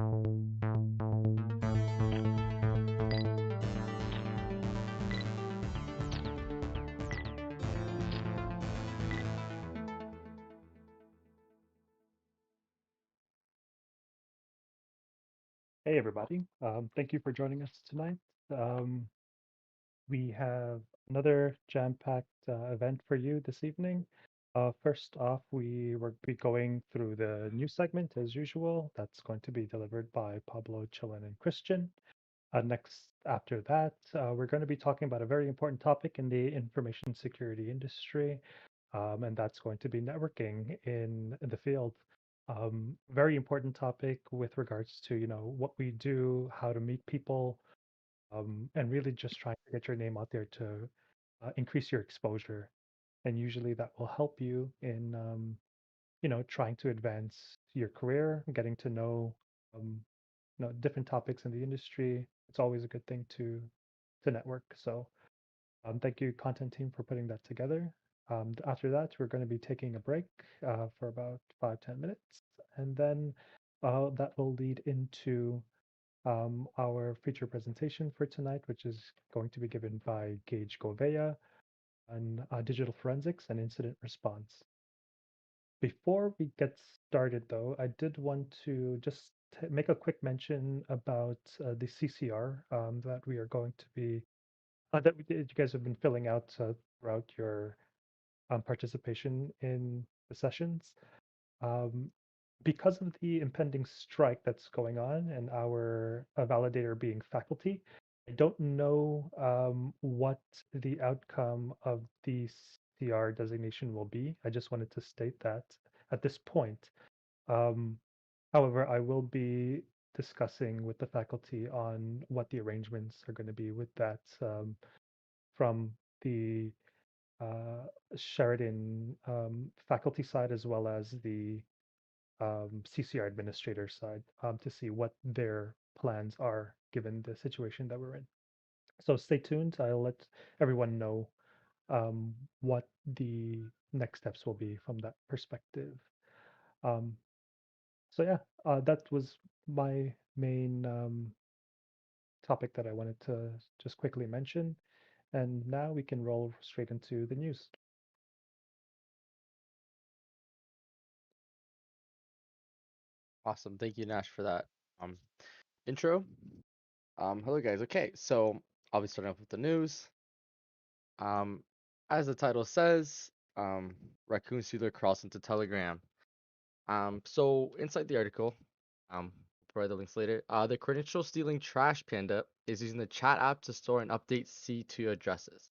Hey, everybody. Thank you for joining us tonight. Um, we have another jam-packed event for you this evening. First off, we will be going through the news segment as usual. That's going to be delivered by Pablo, ChiLin, and Cristian. Next, after that, we're going to be talking about a very important topic in the information security industry, and that's going to be networking in the field. Very important topic with regards to, what we do, how to meet people, and really just trying to get your name out there to increase your exposure. And usually that will help you in, trying to advance your career, getting to know, um, different topics in the industry. It's always a good thing to network. So thank you, content team, for putting that together. After that, we're going to be taking a break for about 5-10 minutes, and then that will lead into our feature presentation for tonight, which is going to be given by Gage Gouveia on digital forensics and incident response. Before we get started, though, I did want to just make a quick mention about the CCR that we are going to be that you guys have been filling out throughout your participation in the sessions. Um, because of the impending strike that's going on and our validator being faculty, I don't know what the outcome of the CR designation will be. I just wanted to state that at this point. Um, However, I will be discussing with the faculty on what the arrangements are going to be with that from the uh, Sheridan faculty side as well as the CCR administrator side to see what their plans are given the situation that we're in. So stay tuned. I'll let everyone know what the next steps will be from that perspective. Um, so yeah, that was my main topic that I wanted to just quickly mention. And now we can roll straight into the news. Awesome. Thank you, Nash, for that um intro. Hello guys. Okay, so I'll be starting off with the news. Um, as the title says, raccoon stealer crawls into Telegram. So inside the article, I'll provide the links later. The credential stealing trash panda is using the chat app to store and update C2 addresses.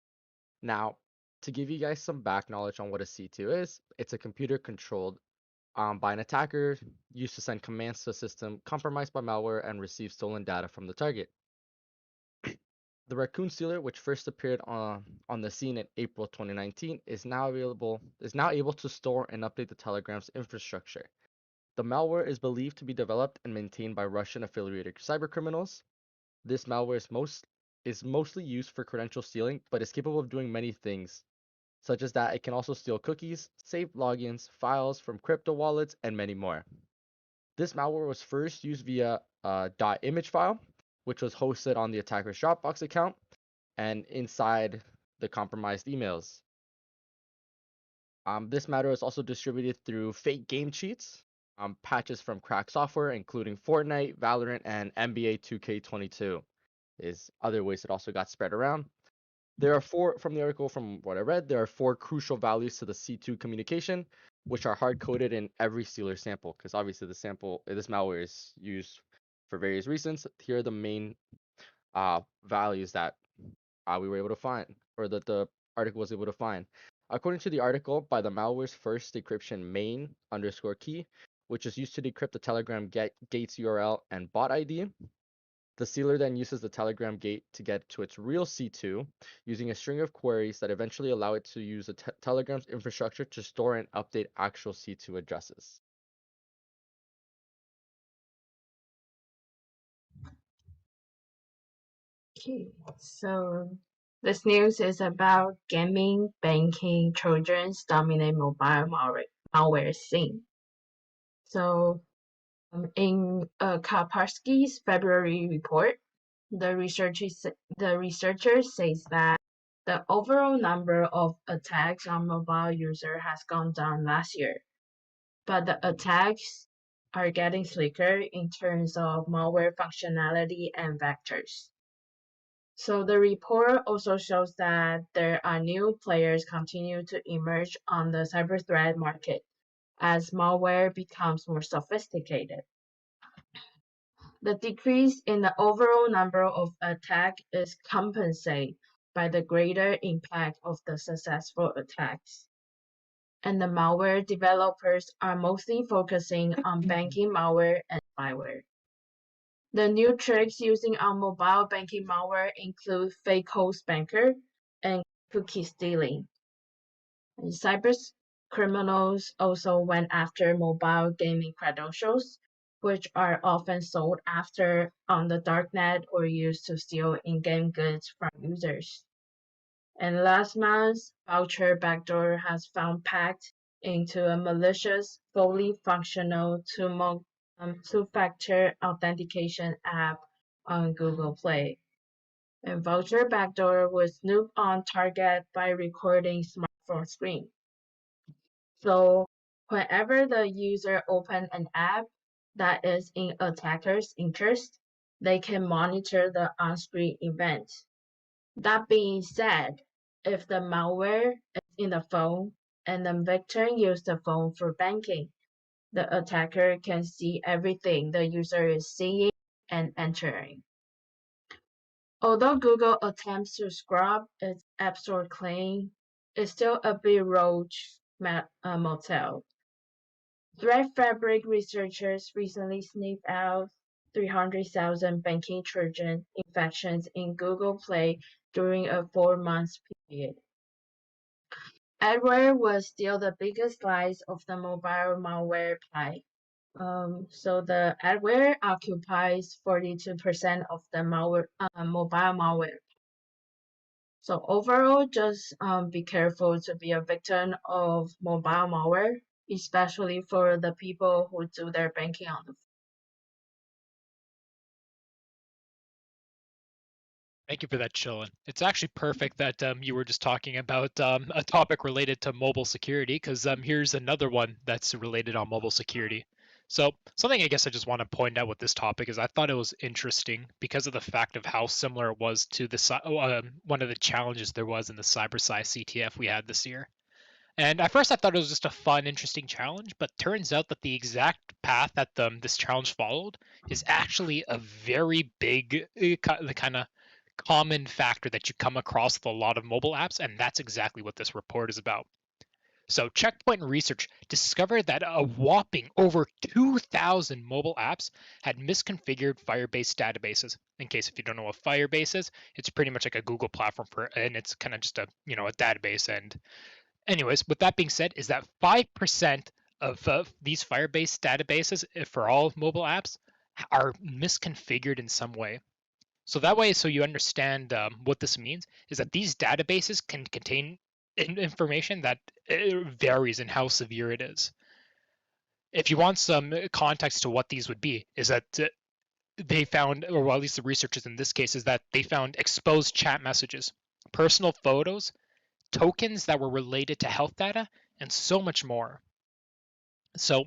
Now, to give you guys some back knowledge on what a C2 is, it's a computer controlled by an attacker used to send commands to a system compromised by malware and receive stolen data from the target. The raccoon stealer, which first appeared on the scene in April 2019, is now able to store and update the Telegram's infrastructure. The malware is believed to be developed and maintained by Russian affiliated cybercriminals. This malware is mostly used for credential stealing, but is capable of doing many things, such as that it can also steal cookies, save logins, files from crypto wallets, and many more. This malware was first used via a .image file, which was hosted on the attacker's Dropbox account and inside the compromised emails. This malware is also distributed through fake game cheats, patches from cracked software, including Fortnite, Valorant, and NBA 2K22 is other ways it also got spread around. There are four, from the article, from what I read, there are four crucial values to the C2 communication, which are hard coded in every stealer sample, because obviously this malware is used for various reasons. Here are the main values that we were able to find, or that the article was able to find. According to the article, by the malware's first decryption main underscore key, which is used to decrypt the Telegram gate's URL and bot ID, the sealer then uses the Telegram gate to get to its real C2 using a string of queries that eventually allow it to use the Telegram's infrastructure to store and update actual C2 addresses. Okay, so this news is about gaming, banking, Trojans dominate mobile malware scene. So In Kaspersky's February report, the researcher says that the overall number of attacks on mobile users has gone down last year, but the attacks are getting slicker in terms of malware functionality and vectors. So the report also shows that there are new players continue to emerge on the cyber threat market as malware becomes more sophisticated. The decrease in the overall number of attacks is compensated by the greater impact of the successful attacks. And the malware developers are mostly focusing on banking malware and spyware. The new tricks using on mobile banking malware include fake host banker and cookie stealing. And cyber criminals also went after mobile gaming credentials, which are often sold after on the darknet or used to steal in-game goods from users. And last month, Voucher Backdoor has found packed into a malicious, fully functional two-factor authentication app on Google Play. And Voucher Backdoor will snoop on target by recording smartphone screen. So whenever the user opens an app that is in attacker's interest, they can monitor the on-screen event. That being said, if the malware is in the phone and the victim used the phone for banking, the attacker can see everything the user is seeing and entering. Although Google attempts to scrub its App Store claim, it's still a big roach motel. Threat Fabric researchers recently sniffed out 300,000 banking Trojan infections in Google Play during a 4-month period. Adware was still the biggest slice of the mobile malware pie. So the adware occupies 42% of the mobile malware. So overall, just be careful to be a victim of mobile malware, especially for the people who do their banking on the phone. Thank you for that, ChiLin. It's actually perfect that you were just talking about a topic related to mobile security, because here's another one that's related on mobile security. So something I guess I just want to point out with this topic is I thought it was interesting because of the fact of how similar it was to the one of the challenges there was in the CyberSci CTF we had this year. And at first I thought it was just a fun, interesting challenge, but turns out that the exact path that this challenge followed is actually a very big, the kind of common factor that you come across with a lot of mobile apps, and that's exactly what this report is about. So Checkpoint Research discovered that a whopping over 2,000 mobile apps had misconfigured Firebase databases. In case if you don't know what Firebase is, it's pretty much like a Google platform and it's kind of just a a database. And anyways, with that being said, is that 5% of these Firebase databases for all mobile apps are misconfigured in some way. So that way, so you understand what this means, is that these databases can contain information that varies in how severe it is. If you want some context to what these would be, is that they found, or well, at least the researchers in this case, is that they found exposed chat messages, personal photos, tokens that were related to health data, and so much more. So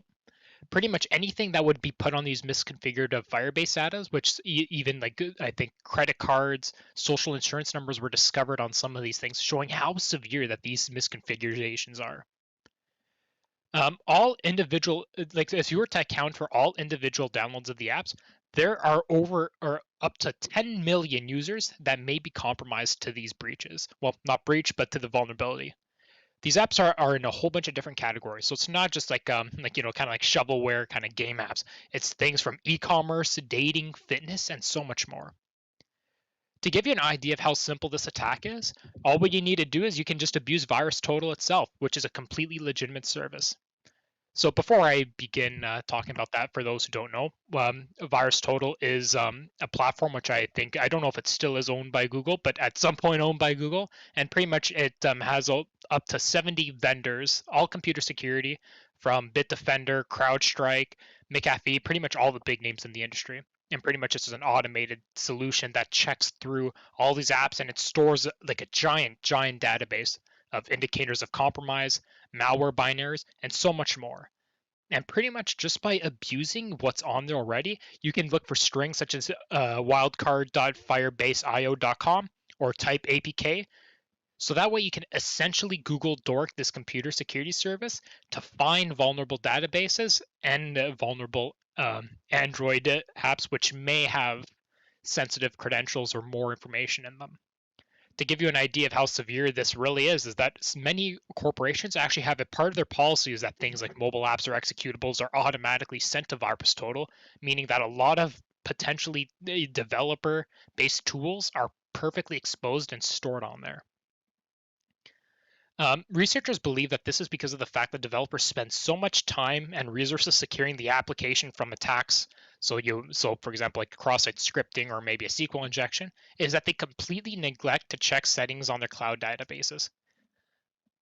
pretty much anything that would be put on these misconfigured Firebase data, which even like I think credit cards, social insurance numbers were discovered on some of these things, showing how severe that these misconfigurations are. All individual, like if you were to account for all individual downloads of the apps, there are over or up to 10 million users that may be compromised to these breaches. Well, not breach, but to the vulnerability. These apps are in a whole bunch of different categories. So it's not just like kind of like shovelware kind of game apps. It's things from e-commerce, dating, fitness, and so much more. To give you an idea of how simple this attack is, all what you need to do is you can just abuse VirusTotal itself, which is a completely legitimate service. So before I begin talking about that, for those who don't know, VirusTotal is a platform which I don't know if it still is owned by Google, but at some point owned by Google, and pretty much it has up to 70 vendors, all computer security, from Bitdefender, CrowdStrike, McAfee, pretty much all the big names in the industry. And pretty much it's an automated solution that checks through all these apps and it stores like a giant, giant database of indicators of compromise, malware binaries, and so much more. And pretty much just by abusing what's on there already, you can look for strings such as wildcard.firebaseio.com or type APK. So that way you can essentially Google dork this computer security service to find vulnerable databases and vulnerable Android apps which may have sensitive credentials or more information in them. To give you an idea of how severe this really is that many corporations actually have a part of their policies that things like mobile apps or executables are automatically sent to VirusTotal, meaning that a lot of potentially developer-based tools are perfectly exposed and stored on there. Researchers believe that this is because of the fact that developers spend so much time and resources securing the application from attacks. So, for example, like cross-site scripting or maybe a SQL injection, is that they completely neglect to check settings on their cloud databases.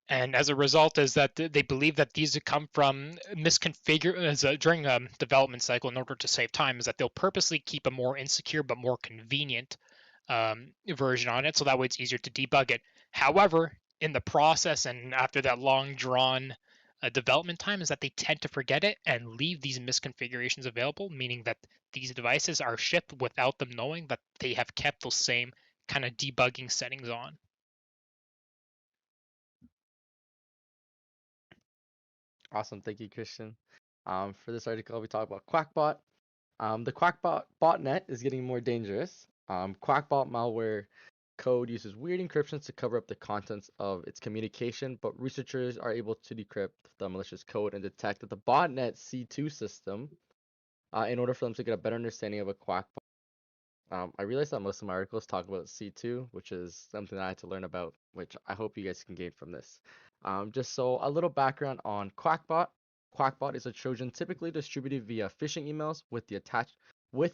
And as a result, is that they believe that these come from during a development cycle in order to save time. Is that they'll purposely keep a more insecure but more convenient version on it, so that way it's easier to debug it. However, in the process and after that long drawn development time, is that they tend to forget it and leave these misconfigurations available, meaning that these devices are shipped without them knowing that they have kept those same kind of debugging settings on. Awesome, thank you, Christian. For this article, we talk about Quackbot. The Quackbot botnet is getting more dangerous. Quackbot malware code uses weird encryptions to cover up the contents of its communication, but researchers are able to decrypt the malicious code and detect that the botnet C2 system in order for them to get a better understanding of a Quackbot. I realized that most of my articles talk about C2, which is something that I had to learn about, which I hope you guys can gain from this. Just so a little background on Quackbot. Quackbot is a Trojan typically distributed via phishing emails with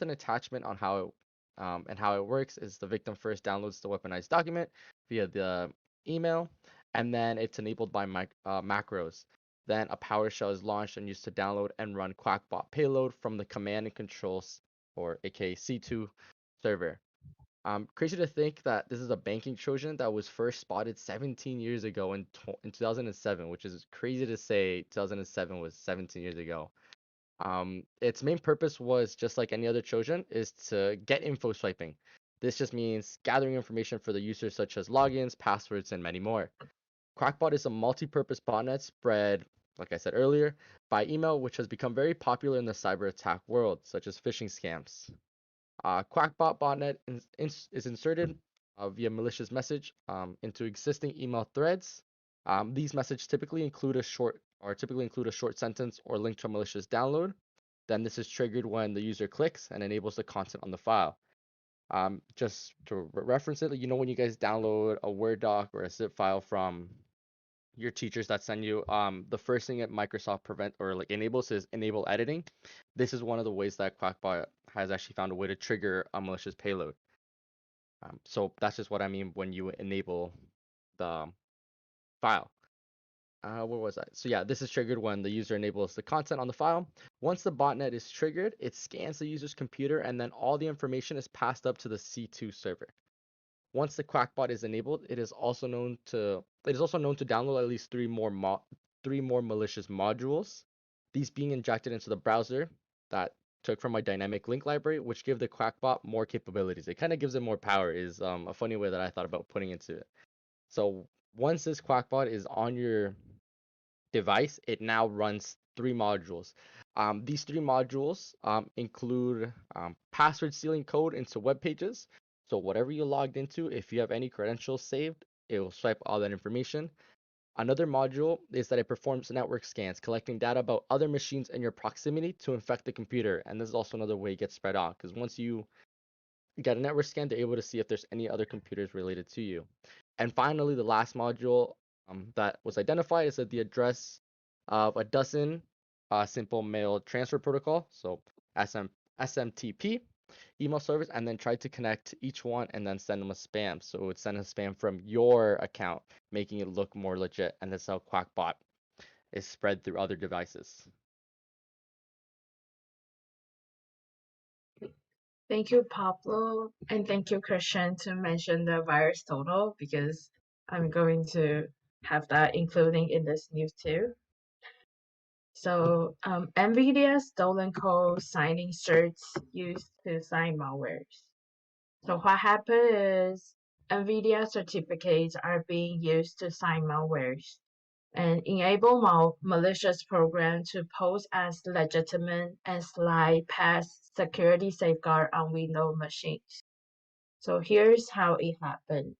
an attachment on how it and how it works is the victim first downloads the weaponized document via the email, and then it's enabled by macros. Then a PowerShell is launched and used to download and run Quackbot payload from the command and controls, or aka C2 server. Crazy to think that this is a banking Trojan that was first spotted 17 years ago in 2007, which is crazy to say 2007 was 17 years ago. Its main purpose was just like any other Trojan, is to get info swiping. This just means gathering information for the user such as logins, passwords, and many more. Quackbot is a multi-purpose botnet spread, like I said earlier, by email, which has become very popular in the cyber attack world, such as phishing scams. Quackbot botnet is inserted via malicious message into existing email threads. These messages typically include a short sentence or link to a malicious download. Then this is triggered when the user clicks and enables the content on the file. Just to reference it, when you guys download a Word doc or a zip file from your teachers that send you, the first thing that Microsoft enables is enable editing. This is one of the ways that Quackbot has actually found a way to trigger a malicious payload. So that's just what I mean when you enable the file. Where was I? So yeah, this is triggered when the user enables the content on the file. Once the botnet is triggered, it scans the user's computer and then all the information is passed up to the C2 server. Once the Quackbot is enabled, it is also known to download at least three more malicious modules. These being injected into the browser that took from my dynamic link library, which give the Quackbot more capabilities. It kind of gives it more power. Is a funny way that I thought about putting into it. So once this Quackbot is on your device, it now runs three modules. These three modules include password stealing code into web pages. So whatever you logged into, if you have any credentials saved, it will swipe all that information. Another module is that it performs network scans, collecting data about other machines in your proximity to infect the computer. And this is also another way it gets spread out, because once you get a network scan, they're able to see if there's any other computers related to you. And finally, the last module that was identified is that the address of a dozen simple mail transfer protocol, so SMTP email servers, and then try to connect to each one and then send them a spam. So it would send a spam from your account, making it look more legit. And that's how Quackbot is spread through other devices. Thank you, Pablo, and thank you, Christian, to mention the virus total because I'm going to have that including in this news too. So, NVIDIA's stolen code signing certs used to sign malwares. So what happened is NVIDIA certificates are being used to sign malwares and enable malicious programs to pose as legitimate and slide past security safeguard on Windows machines. So here's how it happened.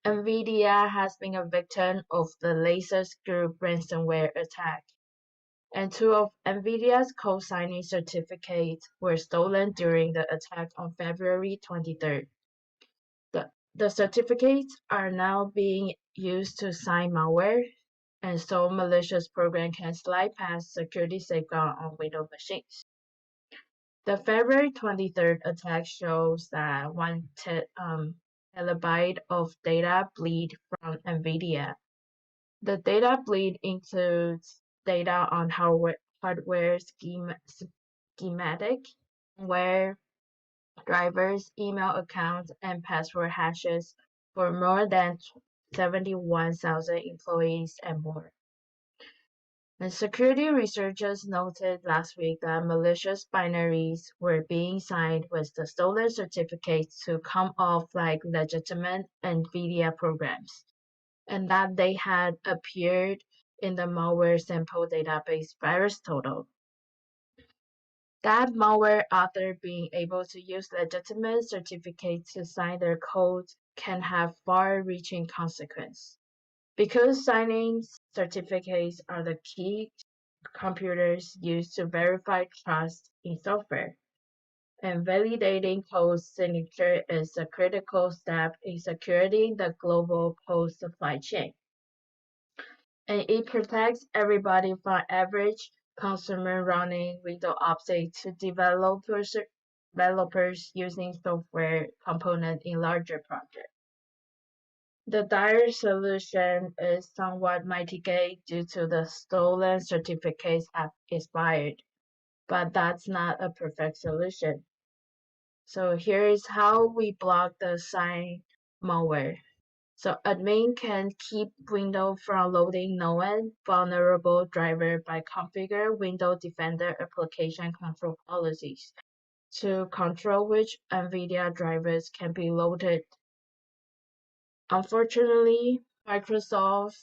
NVIDIA has been a victim of the Lasers Group ransomware attack, and two of NVIDIA's code signing certificates were stolen during the attack on February 23rd. The certificates are now being used to sign malware, and so malicious program can slide past security safeguard on Windows machines. The February 23rd attack shows that 1 terabyte of data bleed from NVIDIA. The data bleed includes data on hardware schematic, where drivers, email accounts, and password hashes for more than 71,000 employees and more. And security researchers noted last week that malicious binaries were being signed with the stolen certificates to come off like legitimate NVIDIA programs, and that they had appeared in the malware sample database virus total. That malware author being able to use legitimate certificates to sign their code can have far-reaching consequences. Because signing certificates are the key computers use to verify trust in software, and validating code signature is a critical step in securing the global code supply chain. And it protects everybody from average consumer running Windows update to developers using software component in larger projects. The dire solution is somewhat mitigated due to the stolen certificates have expired, but that's not a perfect solution. So here is how we block the sign malware. So admin can keep Windows from loading known vulnerable driver by configure Windows Defender application control policies to control which NVIDIA drivers can be loaded. Unfortunately, Microsoft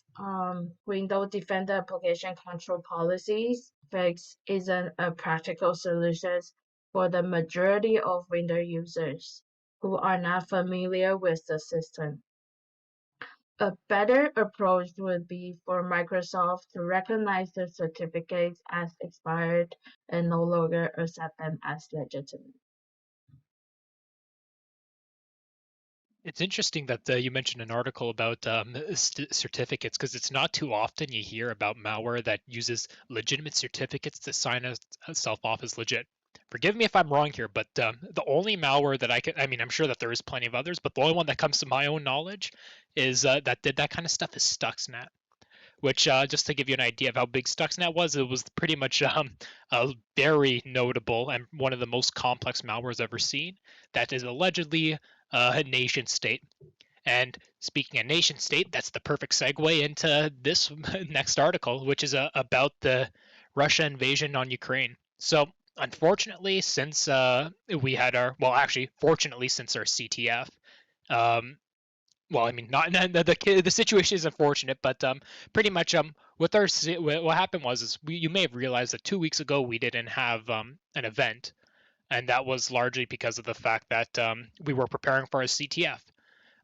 Windows Defender application control policies fix isn't a practical solution for the majority of Windows users who are not familiar with the system. A better approach would be for Microsoft to recognize the certificates as expired and no longer accept them as legitimate. It's interesting that you mentioned an article about certificates because it's not too often you hear about malware that uses legitimate certificates to sign itself off as legit. Forgive me if I'm wrong here, but the only malware that I mean, I'm sure that there is plenty of others, but the only one that comes to my own knowledge is that did that kind of stuff is Stuxnet. Which, just to give you an idea of how big Stuxnet was, it was pretty much a very notable and one of the most complex malwares ever seen that is allegedly a nation state. And speaking of nation state, that's the perfect segue into this next article, which is about the Russia invasion on Ukraine. So, unfortunately, since we had our, well, actually, fortunately, since our CTF, um, well, I mean, not the situation is unfortunate, but pretty much with our what happened was is you may have realized that 2 weeks ago we didn't have an event, and that was largely because of the fact that we were preparing for a CTF.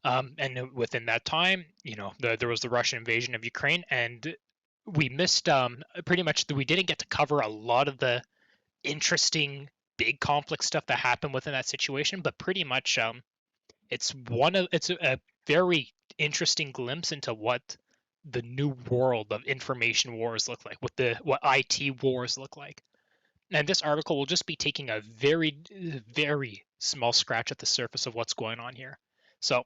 And within that time, there was the Russian invasion of Ukraine, and we missed pretty much we didn't get to cover a lot of the interesting big complex stuff that happened within that situation, but pretty much it's a very interesting glimpse into what the new world of information wars look like, what IT wars look like. And this article will just be taking a very, very small scratch at the surface of what's going on here. So,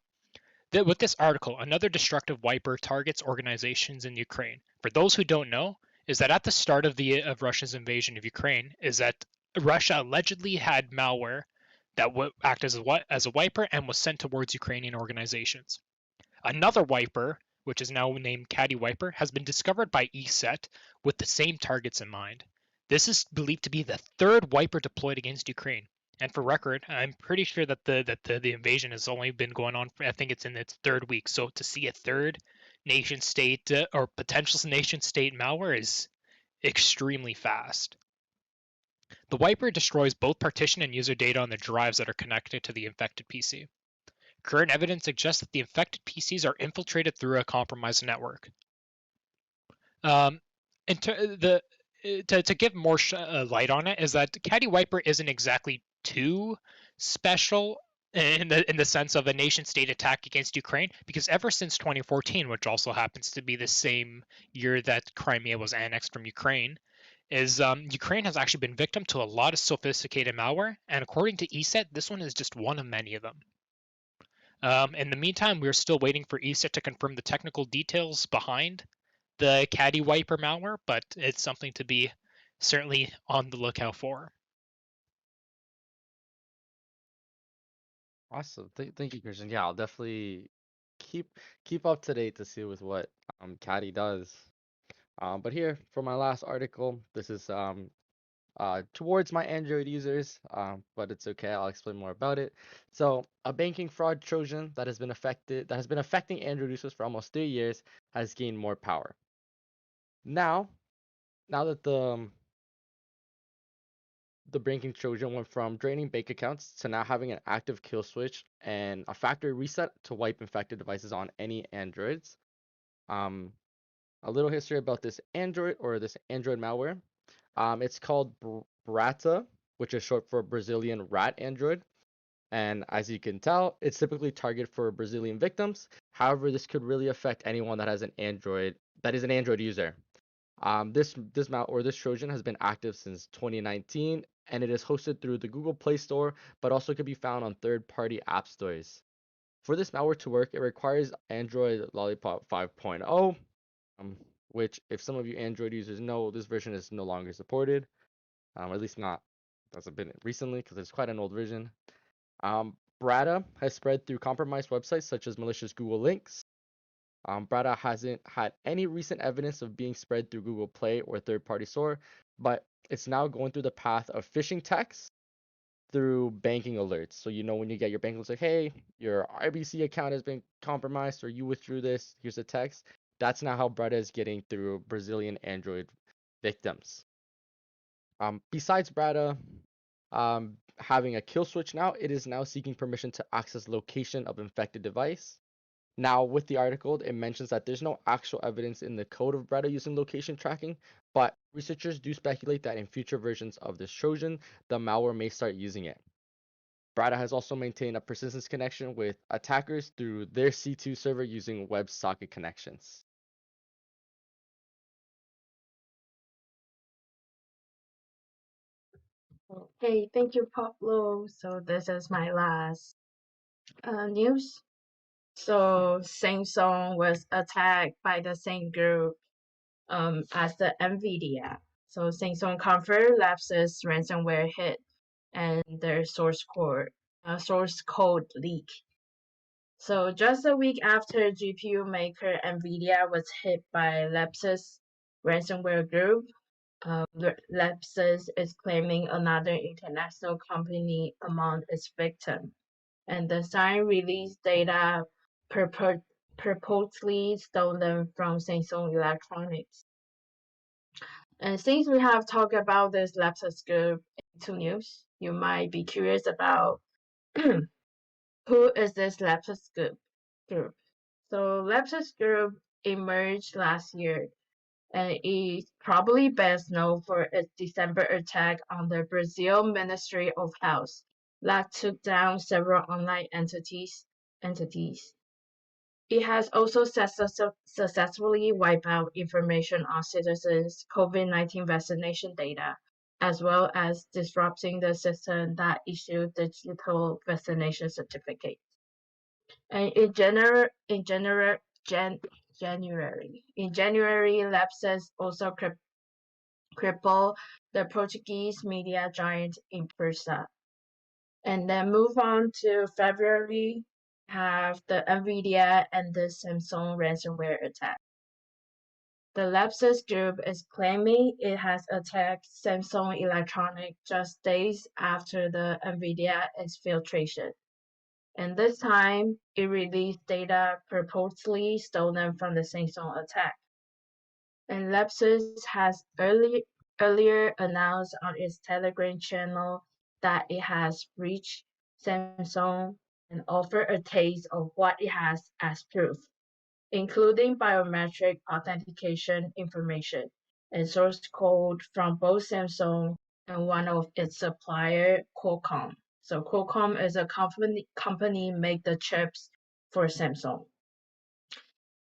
with this article, another destructive wiper targets organizations in Ukraine. For those who don't know, is that at the start of Russia's invasion of Ukraine, is that Russia allegedly had malware that would act as a wiper and was sent towards Ukrainian organizations. Another wiper, which is now named Caddy Wiper, has been discovered by ISSET with the same targets in mind. This is believed to be the third wiper deployed against Ukraine. And for record, I'm pretty sure that the invasion has only been going on. I think it's in its third week. So to see a third nation state or potential nation state malware is extremely fast. The wiper destroys both partition and user data on the drives that are connected to the infected PC. Current evidence suggests that the infected PCs are infiltrated through a compromised network. And to give more light on it is that Caddy Wiper isn't exactly too special in the sense of a nation state attack against Ukraine, because ever since 2014, which also happens to be the same year that Crimea was annexed from Ukraine, is Ukraine has actually been victim to a lot of sophisticated malware, and according to ESET, this one is just one of many of them. In the meantime, we're still waiting for ISSET to confirm the technical details behind the Caddy Wiper malware, but it's something to be certainly on the lookout for. Awesome. Thank you, Christian. Yeah, I'll definitely keep up to date to see with what Caddy does. But here for my last article, this is towards my Android users, but it's okay. I'll explain more about it. So, a banking fraud Trojan that has been affecting Android users for almost 3 years has gained more power. Now that the banking Trojan went from draining bank accounts to now having an active kill switch and a factory reset to wipe infected devices on any Androids. Um, a little history about this Android malware. It's called Brata, which is short for Brazilian rat Android. And as you can tell, it's typically targeted for Brazilian victims. However, this could really affect anyone that is an Android user. This Trojan has been active since 2019, and it is hosted through the Google Play Store, but also could be found on third-party app stores. For this malware to work, it requires Android Lollipop 5.0, which, if some of you Android users know, this version is no longer supported. At least not hasn't been recently, because it's quite an old version. Brata has spread through compromised websites such as malicious Google links. Brata hasn't had any recent evidence of being spread through Google Play or third-party store, but it's now going through the path of phishing texts through banking alerts. So when you get your bank alerts like, hey, your RBC account has been compromised, or you withdrew this, here's a text. That's now how Brata is getting through Brazilian Android victims. Besides Brata having a kill switch now, it is now seeking permission to access location of infected device. Now, with the article, it mentions that there's no actual evidence in the code of Brata using location tracking, but researchers do speculate that in future versions of this Trojan, the malware may start using it. Brata has also maintained a persistence connection with attackers through their C2 server using WebSocket connections. Okay, thank you, Pablo. So this is my last news. So Samsung was attacked by the same group as the NVIDIA. So Samsung confirmed lapses ransomware hit and their source code leak. So just a week after GPU maker NVIDIA was hit by Lepsus ransomware group, Lepsus is claiming another international company among its victims, and the site released data purportedly stolen from Samsung Electronics. And since we have talked about this Lepsus group in 2 news, you might be curious about who is this Lepsus group. So Lepsus group emerged last year and is probably best known for its December attack on the Brazil Ministry of Health that took down several online entities. It has also successfully wiped out information on citizens' COVID-19 vaccination data, as well as disrupting the system that issued digital vaccination certificates. And in January, Lepsus also crippled the Portuguese media giant InfoSec. And then move on to February, have the NVIDIA and the Samsung ransomware attack. The Lapsus group is claiming it has attacked Samsung Electronics just days after the NVIDIA exfiltration. And this time, it released data purportedly stolen from the Samsung attack. And Lapsus has earlier announced on its Telegram channel that it has reached Samsung and offered a taste of what it has as proof, including biometric authentication information and source code from both Samsung and one of its supplier, Qualcomm. So Qualcomm is a company make the chips for Samsung.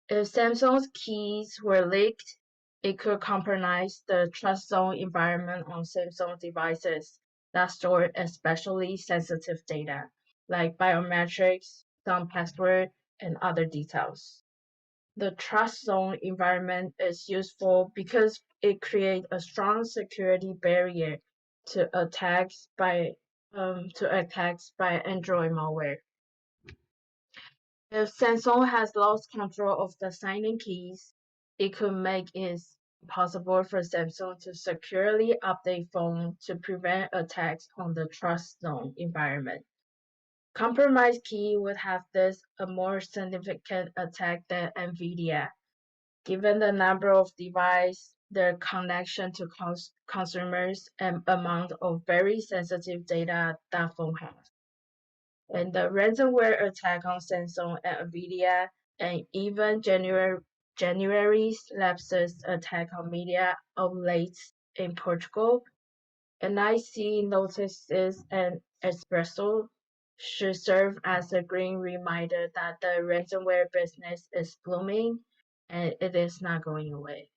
If Samsung's keys were leaked, it could compromise the trust zone environment on Samsung devices that store especially sensitive data, like biometrics, some password, and other details. The trust zone environment is useful because it creates a strong security barrier to attacks by Android malware. If Samsung has lost control of the signing keys, it could make it possible for Samsung to securely update phone to prevent attacks on the trust zone environment. Compromised key would have this a more significant attack than NVIDIA, given the number of devices, their connection to consumers, and amount of very sensitive data that phone has. And the ransomware attack on Samsung and NVIDIA, and even January's Lapsus attack on media outlets in Portugal, NIC notices and espresso should serve as a green reminder that the ransomware business is blooming and it is not going away.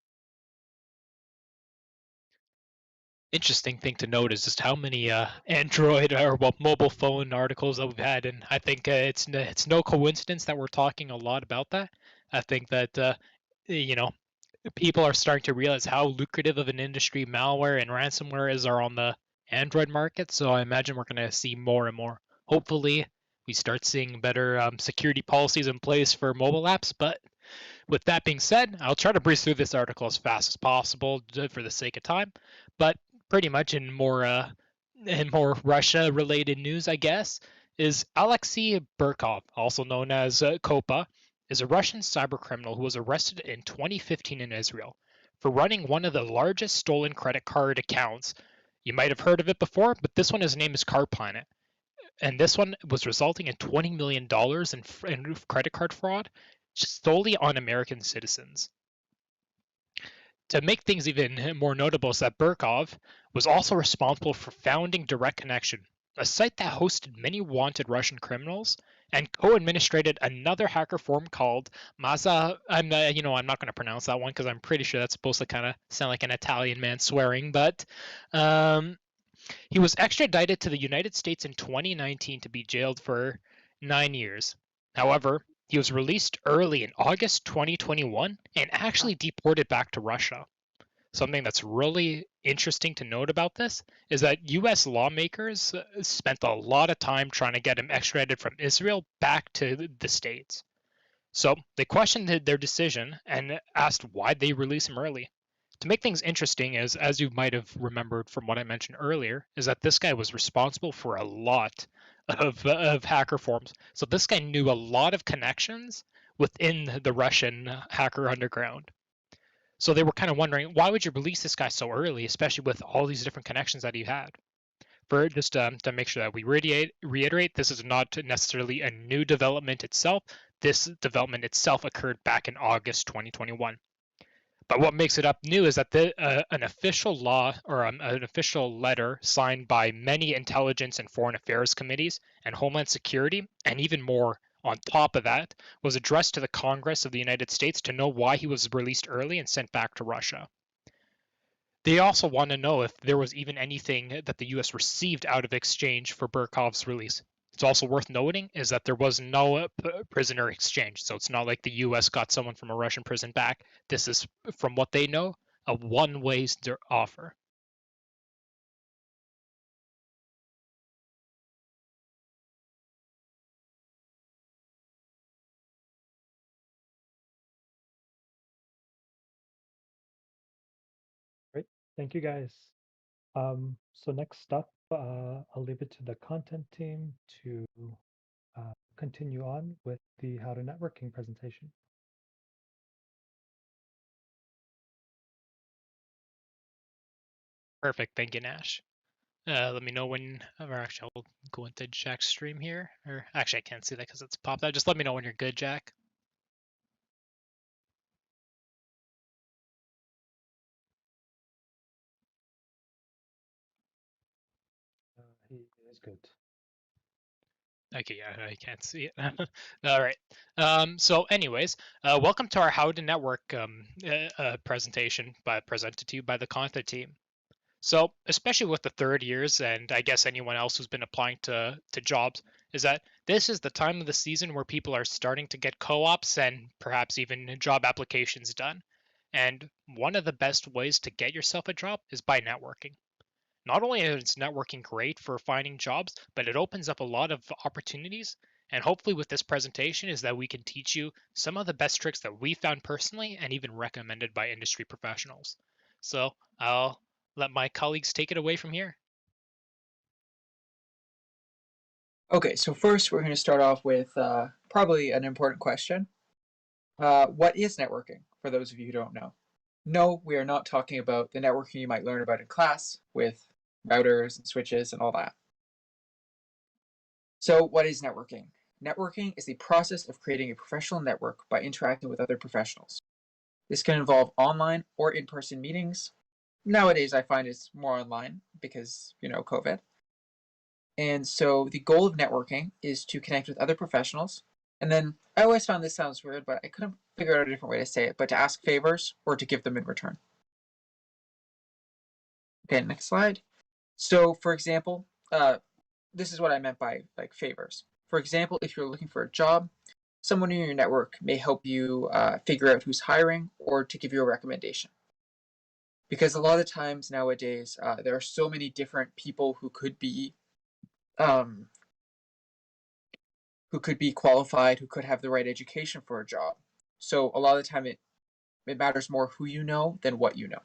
Interesting thing to note is just how many Android or mobile phone articles that we've had, and I think it's no coincidence that we're talking a lot about that. I think that you know people are starting to realize how lucrative of an industry malware and ransomware are on the Android market. So I imagine we're going to see more and more. Hopefully, we start seeing better security policies in place for mobile apps. But with that being said, I'll try to breeze through this article as fast as possible for the sake of time. But pretty much in more Russia-related news, I guess, is Alexei Burkov, also known as Kopa, is a Russian cybercriminal who was arrested in 2015 in Israel for running one of the largest stolen credit card accounts. You might have heard of it before, but this one, his name is Card Planet. And this one was resulting in $20 million in credit card fraud solely on American citizens. To make things even more notable is that Burkov was also responsible for founding Direct Connection, a site that hosted many wanted Russian criminals, and co-administrated another hacker forum called Maza. I'm not going to pronounce that one because I'm pretty sure that's supposed to kind of sound like an Italian man swearing. But he was extradited to the United States in 2019 to be jailed for 9 years. However, he was released early in August 2021 and actually deported back to Russia. Something that's really interesting to note about this is that US lawmakers spent a lot of time trying to get him extradited from Israel back to the States. So they questioned their decision and asked why they release him early. To make things interesting is, as you might have remembered from what I mentioned earlier, is that this guy was responsible for a lot of hacker forums. So this guy knew a lot of connections within the Russian hacker underground. So they were kind of wondering, why would you release this guy so early, especially with all these different connections that he had? For just to make sure that we reiterate, this is not necessarily a new development itself. This development itself occurred back in August 2021. But what makes it up new is that an official law or an official letter signed by many intelligence and foreign affairs committees and Homeland Security, and even more on top of that, was addressed to the Congress of the United States to know why he was released early and sent back to Russia. They also want to know if there was even anything that the US received out of exchange for Burkov's release. It's also worth noting is that there was no prisoner exchange. So it's not like the US got someone from a Russian prison back. This is, from what they know, a one-way offer. Thank you guys. So next up, I'll leave it to the content team to continue on with the How to Networking presentation. Perfect. Thank you, Nash. Let me know when, or actually, I'll go into Jack's stream here. Or actually, I can't see that because it's popped out. Just let me know when you're good, Jack. He is good. Okay, yeah, I can't see it. All right. So anyways, welcome to our How to Network presentation presented to you by the content team. So especially with the third years, and I guess anyone else who's been applying to jobs, is that this is the time of the season where people are starting to get co-ops and perhaps even job applications done. And one of the best ways to get yourself a job is by networking. Not only is networking great for finding jobs, but it opens up a lot of opportunities. And hopefully with this presentation is that we can teach you some of the best tricks that we found personally and even recommended by industry professionals. So I'll let my colleagues take it away from here. Okay, so first we're going to start off with probably an important question. What is networking, for those of you who don't know? No, we are not talking about the networking you might learn about in class with routers and switches and all that. So what is networking? Networking is the process of creating a professional network by interacting with other professionals. This can involve online or in-person meetings. Nowadays, I find it's more online because, COVID. And so the goal of networking is to connect with other professionals. And then I always found this sounds weird, but I couldn't figure out a different way to say it, but to ask favors or to give them in return. Okay, next slide. So for example, this is what I meant by like favors. For example, if you're looking for a job, someone in your network may help you figure out who's hiring or to give you a recommendation. Because a lot of times nowadays, there are so many different people who could be qualified, who could have the right education for a job. So a lot of the time it matters more who you know than what you know.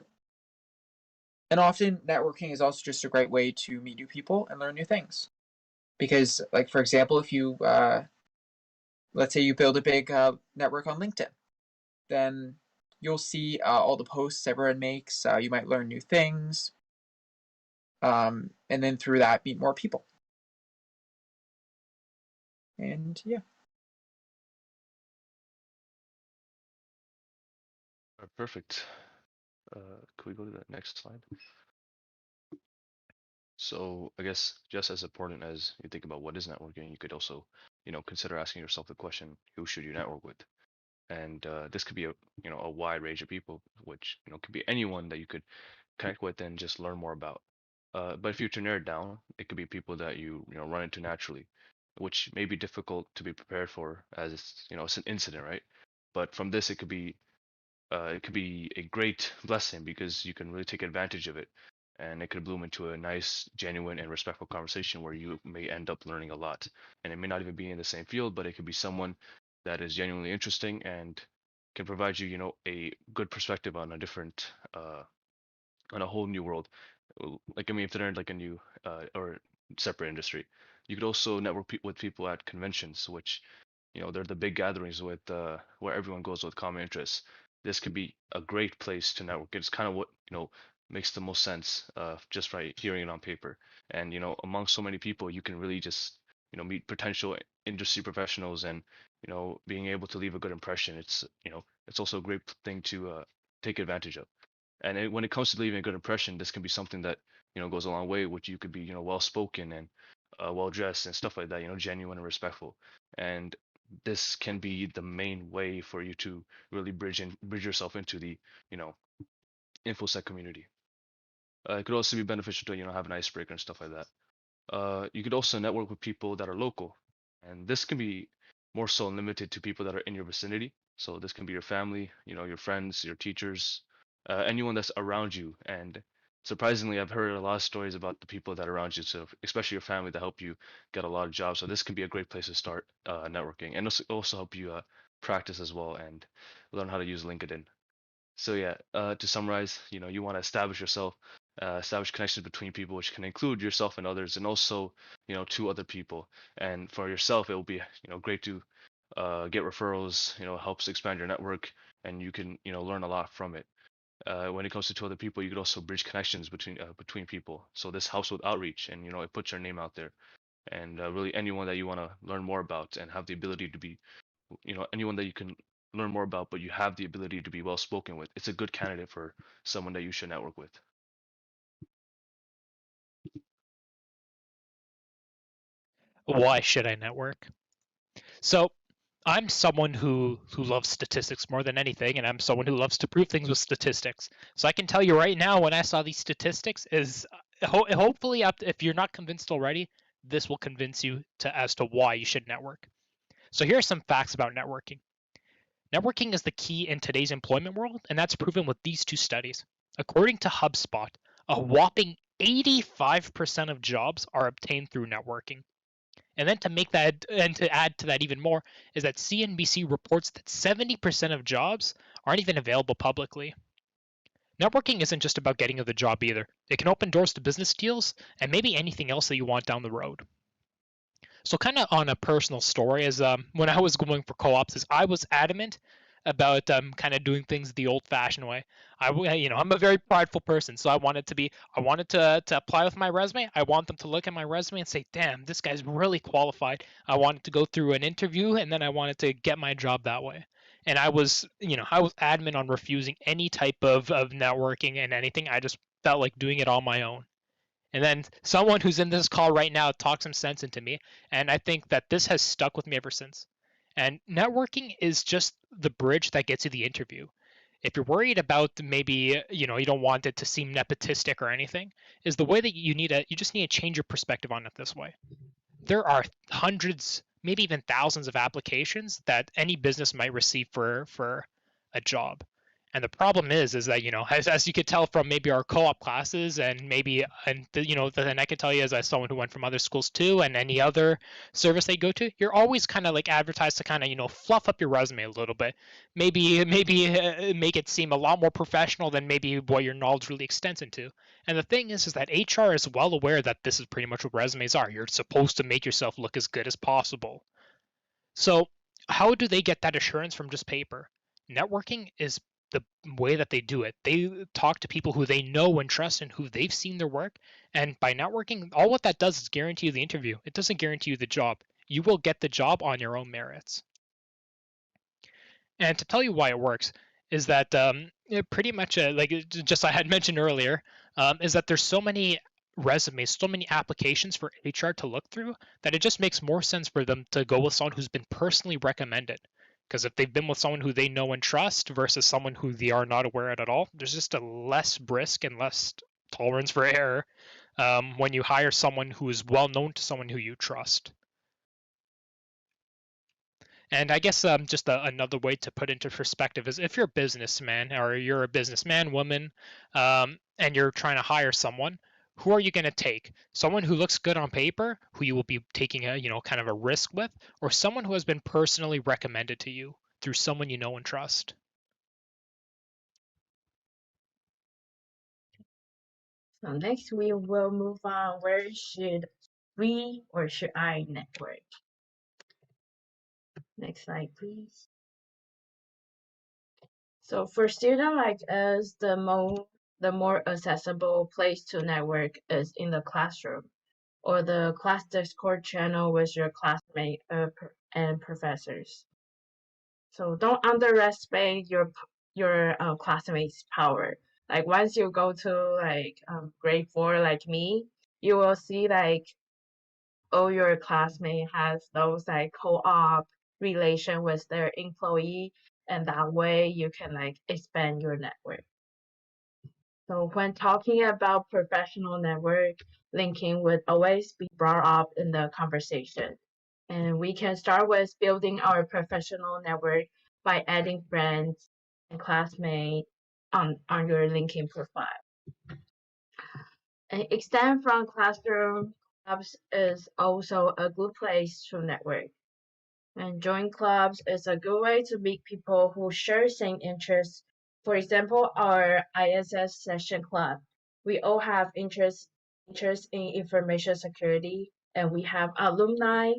And often networking is also just a great way to meet new people and learn new things. Because like, for example, if you, let's say you build a big network on LinkedIn, then you'll see all the posts everyone makes. You might learn new things. And then through that, meet more people. And yeah. Perfect. Could we go to the next slide? So I guess just as important as you think about what is networking, you could also, consider asking yourself the question, who should you network with? And this could be a wide range of people, which, could be anyone that you could connect with and just learn more about. But if you to narrow it down, it could be people that you run into naturally, which may be difficult to be prepared for as it's an incident, right? But from this, it could be a great blessing because you can really take advantage of it, and it could bloom into a nice, genuine, and respectful conversation where you may end up learning a lot. And it may not even be in the same field, but it could be someone that is genuinely interesting and can provide you, a good perspective on a different, on a whole new world. Like, I mean, if they're in like a new or separate industry, you could also network with people at conventions, which they're the big gatherings with where everyone goes with common interests. This could be a great place to network. It's kind of what makes the most sense just by hearing it on paper. And among so many people, you can really just meet potential industry professionals and being able to leave a good impression. It's also a great thing to take advantage of. And when it comes to leaving a good impression, this can be something that goes a long way, which you could be well spoken and well dressed and stuff like that, genuine and respectful. And this can be the main way for you to really bridge yourself into the InfoSec community. It could also be beneficial to have an icebreaker and stuff like that. You could also network with people that are local, and this can be more so limited to people that are in your vicinity. So this can be your family, your friends, your teachers, anyone that's around you. And surprisingly, I've heard a lot of stories about the people that are around you, so especially your family that help you get a lot of jobs. So this can be a great place to start networking, and also help you practice as well and learn how to use LinkedIn. So yeah, to summarize, you want to establish yourself, establish connections between people, which can include yourself and others, and also, to other people. And for yourself, it will be, great to get referrals. Helps expand your network, and you can, learn a lot from it. When it comes to other people, you could also bridge connections between people. So this helps with outreach, and it puts your name out there. And really, anyone that you want to learn more about and have the ability to be, anyone that you can learn more about, but you have the ability to be well spoken with, it's a good candidate for someone that you should network with. Why should I network? So I'm someone who loves statistics more than anything, and I'm someone who loves to prove things with statistics. So I can tell you right now, when I saw these statistics, is hopefully, if you're not convinced already, this will convince you as to why you should network. So here are some facts about networking. Networking is the key in today's employment world, and that's proven with these two studies. According to HubSpot, a whopping 85% of jobs are obtained through networking. And then to add to that even more, is that CNBC reports that 70% of jobs aren't even available publicly. Networking isn't just about getting the job either. It can open doors to business deals and maybe anything else that you want down the road. So kind of on a personal story, as when I was going for co-ops, is I was adamant about kind of doing things the old-fashioned way. I'm a very prideful person, so I wanted to apply with my resume. I want them to look at my resume and say, "Damn, this guy's really qualified." I wanted to go through an interview, and then I wanted to get my job that way. And I was adamant on refusing any type of networking and anything. I just felt like doing it on my own. And then someone who's in this call right now talked some sense into me. And I think that this has stuck with me ever since. And networking is just the bridge that gets you the interview. If you're worried about maybe, you don't want it to seem nepotistic or anything, is the way that you just need to change your perspective on it this way. There are hundreds, maybe even thousands of applications that any business might receive for a job. And the problem is that as you could tell from maybe our co-op classes and maybe then I could tell you as someone who went from other schools too and any other service they go to, you're always kind of like advertised to kind of fluff up your resume a little bit, maybe make it seem a lot more professional than maybe what your knowledge really extends into. And the thing is that HR is well aware that this is pretty much what resumes are. You're supposed to make yourself look as good as possible. So how do they get that assurance from just paper? Networking is the way that they do it. They talk to people who they know and trust and who they've seen their work. And by networking, all what that does is guarantee you the interview. It doesn't guarantee you the job. You will get the job on your own merits. And to tell you why it works is that pretty much like just I had mentioned earlier, is that there's so many resumes, so many applications for HR to look through that it just makes more sense for them to go with someone who's been personally recommended. Because if they've been with someone who they know and trust versus someone who they are not aware at all, there's just a less brisk and less tolerance for error when you hire someone who is well known to someone who you trust. And I guess just another way to put into perspective is if you're a businessman or you're a businessman, woman, and you're trying to hire someone, who are you going to take? Someone who looks good on paper, who you will be taking a kind of a risk with, or someone who has been personally recommended to you through someone you know and trust? So next we will move on. Where should we or should I network? Next slide, please. So for students like us, the more accessible place to network is in the classroom or the class Discord channel with your classmates and professors. So don't underestimate your classmates' power. Like once you go to like grade 4, like me, you will see like all your classmates has those like co-op relation with their employee, and that way you can like expand your network. So when talking about professional network, linking would always be brought up in the conversation. And we can start with building our professional network by adding friends and classmates on your LinkedIn profile. And extend from classroom, clubs is also a good place to network. And join clubs is a good way to meet people who share same interests For example, our ISS session club, we all have interest in information security, and we have alumni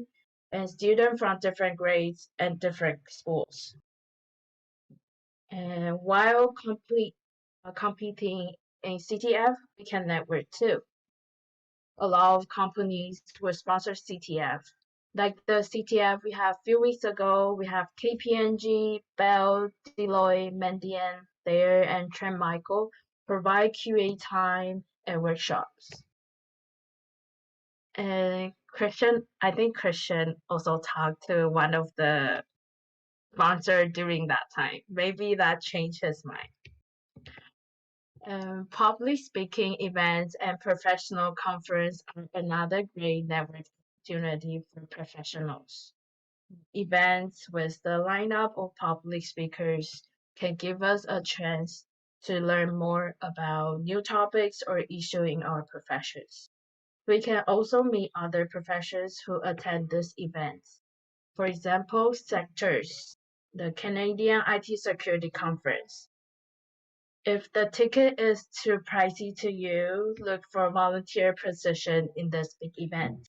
and students from different grades and different schools. And while competing in CTF, we can network too. A lot of companies will sponsor CTF. Like the CTF we have a few weeks ago, we have KPMG, Bell, Deloitte, Mendian, Thayer, and Trent Michael provide QA time and workshops. And I think Christian also talked to one of the sponsors during that time. Maybe that changed his mind. Public speaking events and professional conference are another great network opportunity for professionals. Events with the lineup of public speakers can give us a chance to learn more about new topics or issues in our professions. We can also meet other professors who attend these events. For example, sectors, the Canadian IT Security Conference. If the ticket is too pricey to you, look for volunteer position in this big event.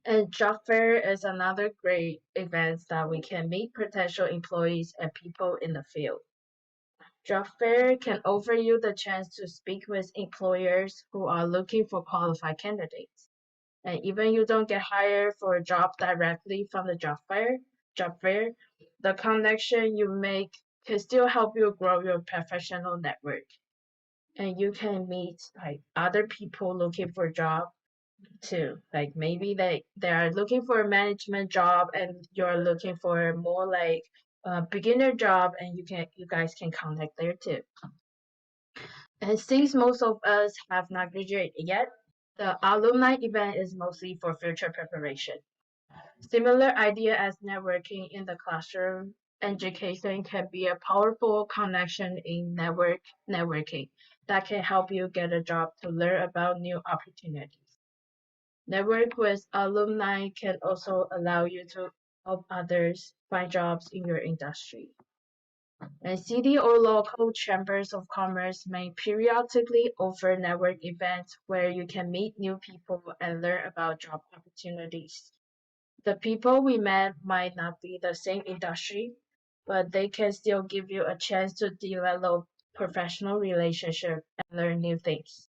And job fair is another great event that we can meet potential employees and people in the field. Job fair can offer you the chance to speak with employers who are looking for qualified candidates. And even you don't get hired for a job directly from the job fair, the connection you make can still help you grow your professional network. And you can meet like other people looking for a job too. Like maybe they are looking for a management job and you're looking for more like a beginner job, and you guys can connect there too. And since most of us have not graduated yet, the alumni event is mostly for future preparation. Similar idea as networking in the classroom, education can be a powerful connection in networking that can help you get a job to learn about new opportunities. Network with alumni can also allow you to help others find jobs in your industry. And city or local chambers of commerce may periodically offer network events where you can meet new people and learn about job opportunities. The people we met might not be the same industry, but they can still give you a chance to develop professional relationships and learn new things.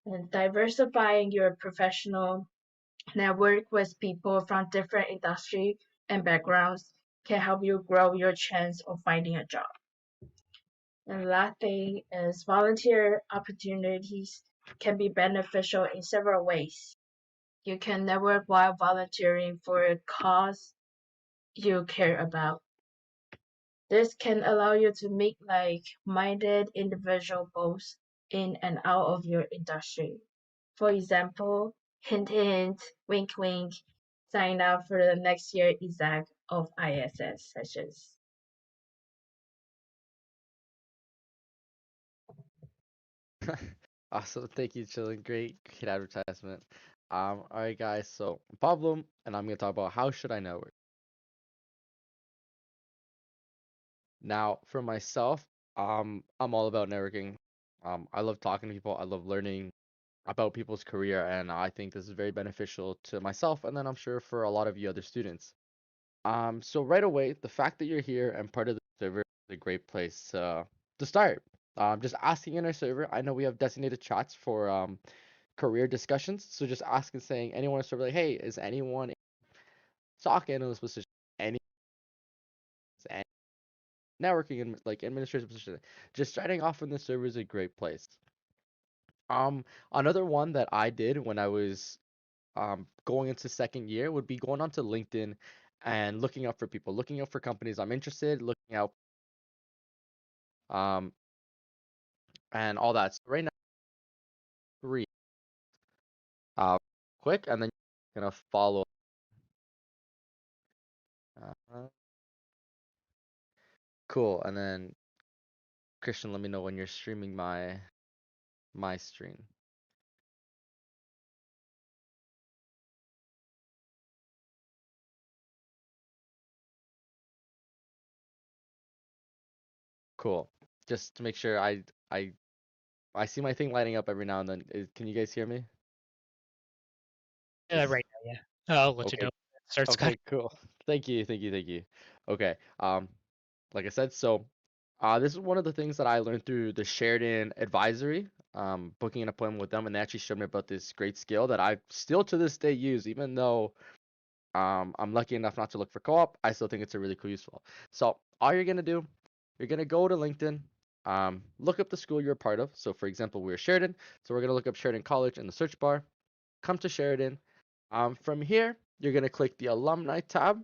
And diversifying your professional network with people from different industry and backgrounds can help you grow your chance of finding a job. And last thing is volunteer opportunities can be beneficial in several ways. You can network while volunteering for a cause you care about. This can allow you to meet like-minded individuals both in and out of your industry. For example, hint hint, wink wink, sign up for the next year exec of ISSessions. Awesome. Thank you, ChiLin. Great advertisement. All right, guys. So Pablo, and I'm gonna talk about how should I network. Now, for myself, I'm all about networking. I love talking to people. I love learning about people's career, and I think this is very beneficial to myself, and then I'm sure for a lot of you other students. So right away, the fact that you're here and part of the server is a great place to start. Just asking in our server. I know we have designated chats for career discussions, so just asking, saying anyone in the server like, hey, is anyone in SOC analyst position? Any networking and like administrative position? Just starting off in the server is a great place. Another one that I did when I was going into second year would be going onto LinkedIn and looking up for people, looking up for companies I'm interested, looking out um and all that. So right now, three uh quick, and then you're gonna follow. Uh, cool, and then Christian, let me know when you're streaming my stream. Cool. Just to make sure, I see my thing lighting up every now and then. Can you guys hear me? Right now, yeah. I'll let you know. Okay. Starts cutting. Okay, cool. Thank you, thank you, thank you. Okay. Like I said, so this is one of the things that I learned through the Sheridan advisory, booking an appointment with them, and they actually showed me about this great skill that I still to this day use, even though I'm lucky enough not to look for co-op. I still think it's a really cool useful. So all you're gonna do, you're gonna go to LinkedIn, look up the school you're a part of. So for example, we're Sheridan, so we're gonna look up Sheridan College in the search bar. Come to Sheridan. From here, you're gonna click the alumni tab.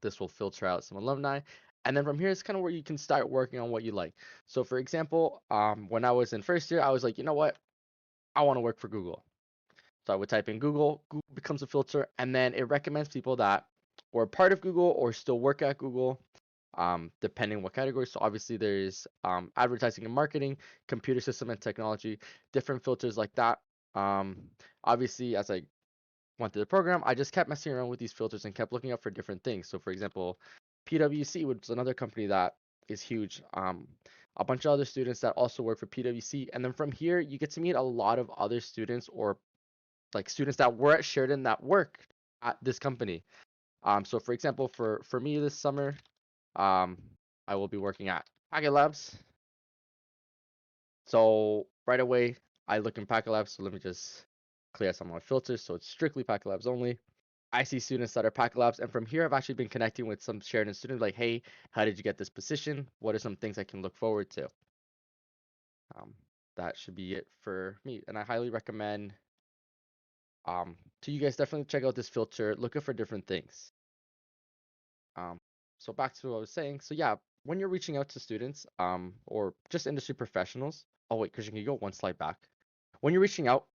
This will filter out some alumni. And then from here is kind of where you can start working on what you like. So for example, when I was in first year, I was like, you know what? I want to work for Google. So I would type in Google, Google becomes a filter, and then it recommends people that were part of Google or still work at Google, depending what category. So obviously there's advertising and marketing, computer system and technology, different filters like that. Um, Obviously, as I went through the program, I just kept messing around with these filters and kept looking up for different things. So for example, PwC, which is another company that is huge. A bunch of other students that also work for PwC, and then from here you get to meet a lot of other students or like students that were at Sheridan that work at this company. So for example, for me this summer, um, I will be working at Packet Labs. So right away, I look in Packet Labs. So let me just clear some of my filters. So it's strictly Packet Labs only. I see students that are Packet Labs, and from here, I've actually been connecting with some Sheridan students. Like, hey, how did you get this position? What are some things I can look forward to? That should be it for me, and I highly recommend to you guys definitely check out this filter, looking for different things. So back to what I was saying. So yeah, when you're reaching out to students, or just industry professionals. Oh wait, Christian, can you go one slide back? When you're reaching out,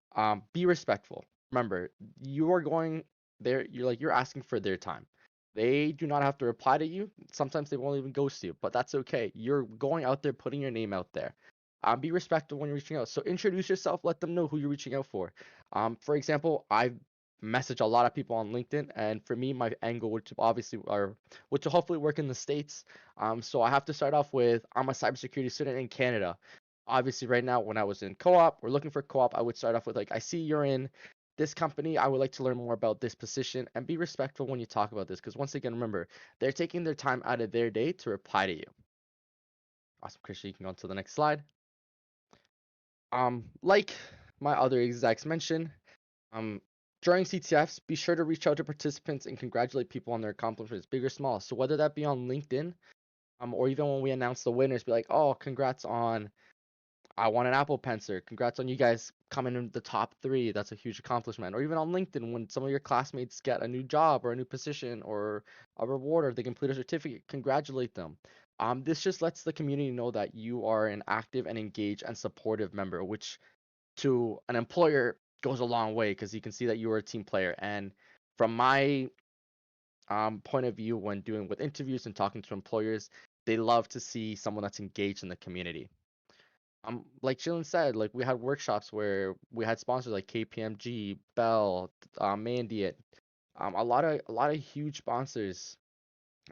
be respectful. Remember, you are going there. You're asking for their time. They do not have to reply to you. Sometimes they won't even ghost you, but that's okay. You're going out there, putting your name out there. Be respectful when you're reaching out. So introduce yourself. Let them know who you're reaching out for. For example, I message a lot of people on LinkedIn, and for me, my angle would obviously are which will hopefully work in the States. So I have to start off with I'm a cybersecurity student in Canada. Obviously, right now, when I was in co-op, we're looking for co-op, I would start off with like, I see you're in this company. I would like to learn more about this position, and be respectful when you talk about this. Because once again, remember, they're taking their time out of their day to reply to you. Awesome, Christian, you can go on to the next slide. Like my other execs mentioned, during CTFs, be sure to reach out to participants and congratulate people on their accomplishments, big or small. So whether that be on LinkedIn, or even when we announce the winners, be like, oh, congrats on, I won an Apple Pencil. Congrats on you guys coming in the top 3. That's a huge accomplishment. Or even on LinkedIn, when some of your classmates get a new job or a new position or a reward, or they complete a certificate, congratulate them. This just lets the community know that you are an active and engaged and supportive member, which to an employer goes a long way because you can see that you are a team player. And from my point of view, when doing with interviews and talking to employers, they love to see someone that's engaged in the community. Like ChiLin said, like we had workshops where we had sponsors like KPMG, Bell, Mandiant, a lot of huge sponsors,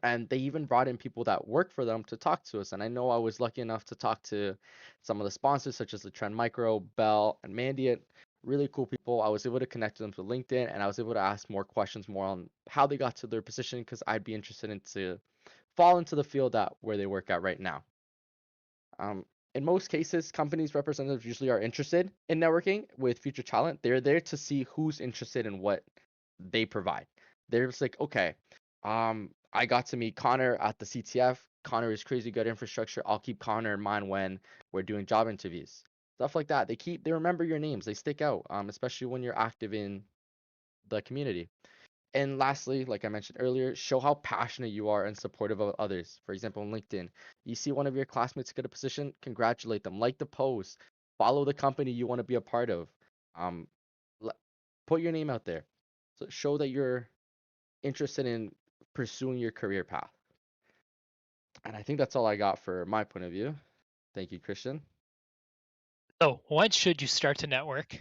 and they even brought in people that work for them to talk to us. And I know I was lucky enough to talk to some of the sponsors, such as the Trend Micro, Bell, and Mandiant. Really cool people. I was able to connect them to LinkedIn, and I was able to ask more questions more on how they got to their position, because I'd be interested in to fall into the field that where they work at right now. In most cases, companies representatives usually are interested in networking with future talent. They're there to see who's interested in what they provide. They're just like, okay, I got to meet Connor at the CTF. Connor is crazy good infrastructure. I'll keep Connor in mind when we're doing job interviews. Stuff like that. They remember your names. They stick out, especially when you're active in the community. And lastly, like I mentioned earlier, show how passionate you are and supportive of others. For example, on LinkedIn, you see one of your classmates get a position, congratulate them, like the post, follow the company you want to be a part of. Um, Put your name out there. So show that you're interested in pursuing your career path. And I think that's all I got for my point of view. Thank you, Christian. So when should you start to network?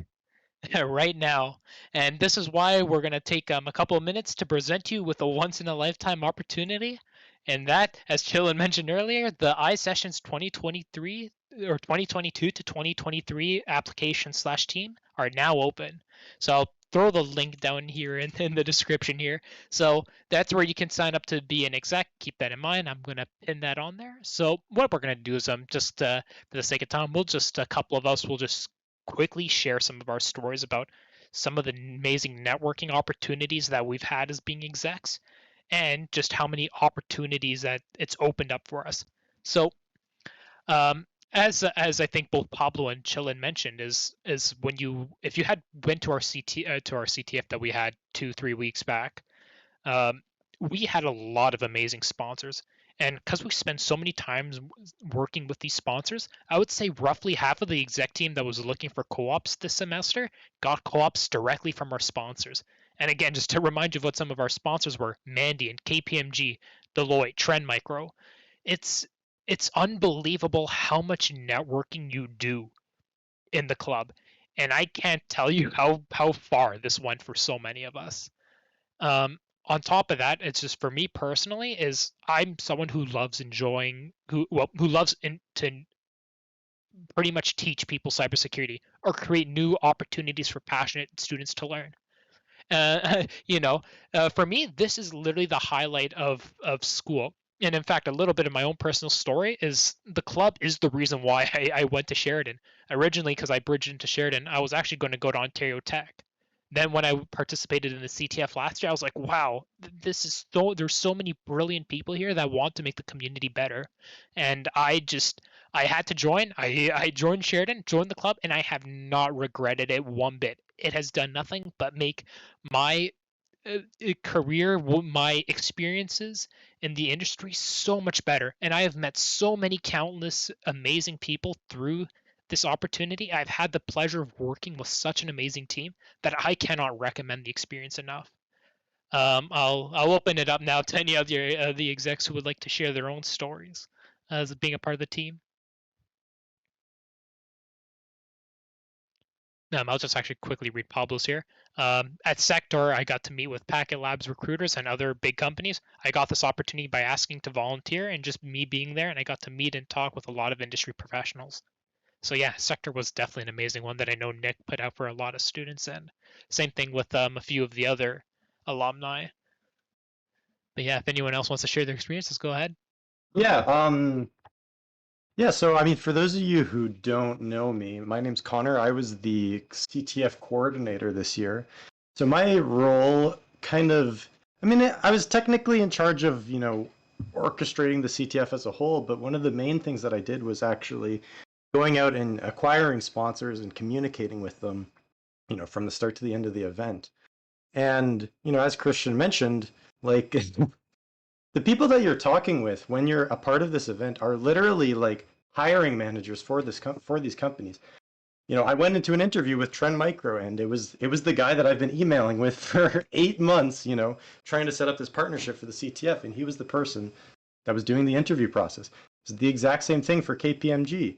Right now. And this is why we're going to take a couple of minutes to present you with a once in a lifetime opportunity. And that, as ChiLin mentioned earlier, the ISSessions 2023 or 2022 to 2023 application/team are now open. So I'll throw the link down here in the description here. So that's where you can sign up to be an exec. Keep that in mind. I'm going to pin that on there. So what we're going to do is just for the sake of time, a couple of us will just quickly share some of our stories about some of the amazing networking opportunities that we've had as being execs and just how many opportunities that it's opened up for us. So as I think both Pablo and ChiLin mentioned, is when if you had went to our CTF that we had 2-3 weeks back, um, we had a lot of amazing sponsors. And because we spent so many times working with these sponsors, I would say roughly half of the exec team that was looking for co-ops this semester got co-ops directly from our sponsors. And again, just to remind you of what some of our sponsors were, Mandiant, KPMG, Deloitte, Trend Micro. It's it's unbelievable how much networking you do in the club. And I can't tell you how far this went for so many of us. On top of that, it's just for me personally is I'm someone who loves who loves to pretty much teach people cybersecurity or create new opportunities for passionate students to learn. You know, for me, this is literally the highlight of school. And in fact, a little bit of my own personal story is the club is the reason why I went to Sheridan. Originally, because I bridged into Sheridan, I was actually going to go to Ontario Tech. Then when I participated in the CTF last year, I was like, wow, this is there's so many brilliant people here that want to make the community better. And I had to join. I joined Sheridan, joined the club, and I have not regretted it one bit. It has done nothing but make my career, my experiences in the industry so much better. And I have met so many countless amazing people through this opportunity. I've had the pleasure of working with such an amazing team that I cannot recommend the experience enough. I'll open it up now to any of the execs who would like to share their own stories as being a part of the team. I'll just actually quickly read Pablo's here. At Sector, I got to meet with Packet Labs recruiters and other big companies. I got this opportunity by asking to volunteer and just me being there, and I got to meet and talk with a lot of industry professionals. So yeah, Sector was definitely an amazing one that I know Nick put out for a lot of students, and same thing with a few of the other alumni. But yeah, if anyone else wants to share their experiences, go ahead. Yeah, yeah, so I mean, for those of you who don't know me, my name's Connor. I was the CTF coordinator this year. So my role kind of, I mean, I was technically in charge of, orchestrating the CTF as a whole, but one of the main things that I did was actually going out and acquiring sponsors and communicating with them, from the start to the end of the event. And, as Cristian mentioned, like the people that you're talking with when you're a part of this event are literally like hiring managers for for these companies. I went into an interview with Trend Micro, and it was the guy that I've been emailing with for 8 months, trying to set up this partnership for the CTF, and he was the person that was doing the interview process. It's the exact same thing for KPMG.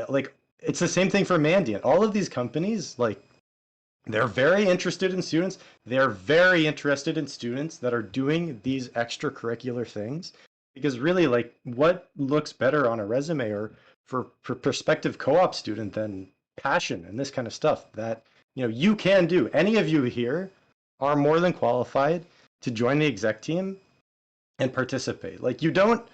Like it's the same thing for Mandiant. All of these companies, like they're very interested in students. They're very interested in students that are doing these extracurricular things because really, like, what looks better on a resume or for prospective co-op student than passion and this kind of stuff that you can do. Any of you here are more than qualified to join the exec team and participate. Like you don't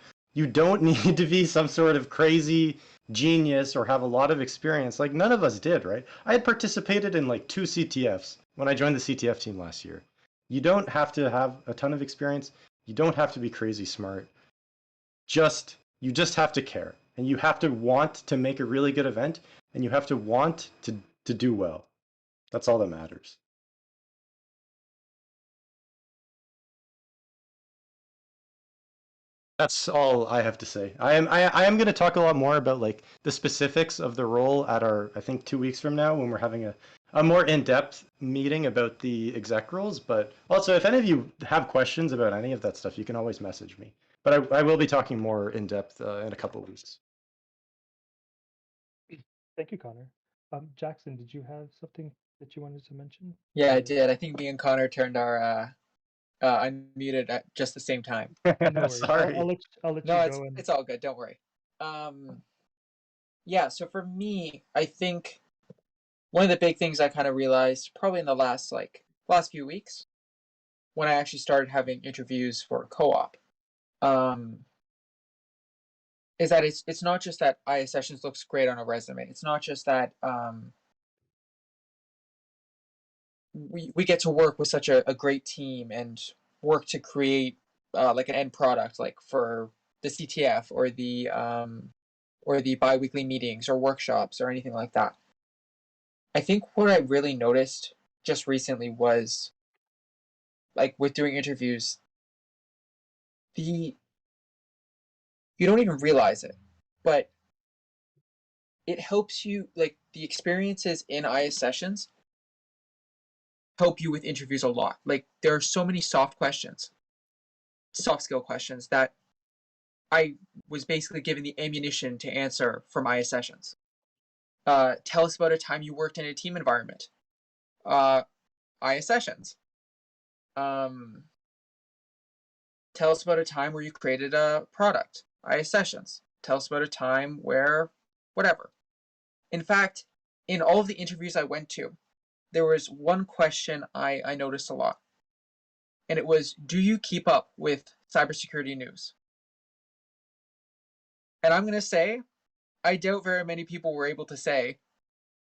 need to be some sort of crazy genius or have a lot of experience. Like none of us did, right? I had participated in like 2 CTFs when I joined the CTF team last year. You don't have to have a ton of experience. You don't have to be crazy smart. You just have to care. And you have to want to make a really good event and you have to want to do well. That's all that matters. That's all I have to say. I am going to talk a lot more about like the specifics of the role at our, I think, 2 weeks from now when we're having a more in-depth meeting about the exec roles. But also, if any of you have questions about any of that stuff, you can always message me. But I will be talking more in depth in a couple of weeks. Thank you, Connor. Jackson, did you have something that you wanted to mention? Yeah, I did. I think me and Connor turned our I muted at just the same time. No worries. Sorry. I'll let No, you it's go and it's all good. Don't worry. Yeah. So for me, I think one of the big things I kind of realized probably in the last few weeks when I actually started having interviews for co-op, um, is that it's not just that ISSessions looks great on a resume. It's not just that we get to work with such a great team and work to create like an end product, like for the CTF or the biweekly meetings or workshops or anything like that. I think what I really noticed just recently was like with doing interviews, the you don't even realize it, but it helps you like the experiences in ISSessions help you with interviews a lot. Like there are so many soft skill questions that I was basically given the ammunition to answer from ISSessions. Tell us about a time you worked in a team environment. ISSessions. Um, Tell us about a time where you created a product. ISSessions. Tell us about a time where whatever. In fact, in all of the interviews I went to, there was one question I noticed a lot. And it was, do you keep up with cybersecurity news? And I'm going to say, I doubt very many people were able to say,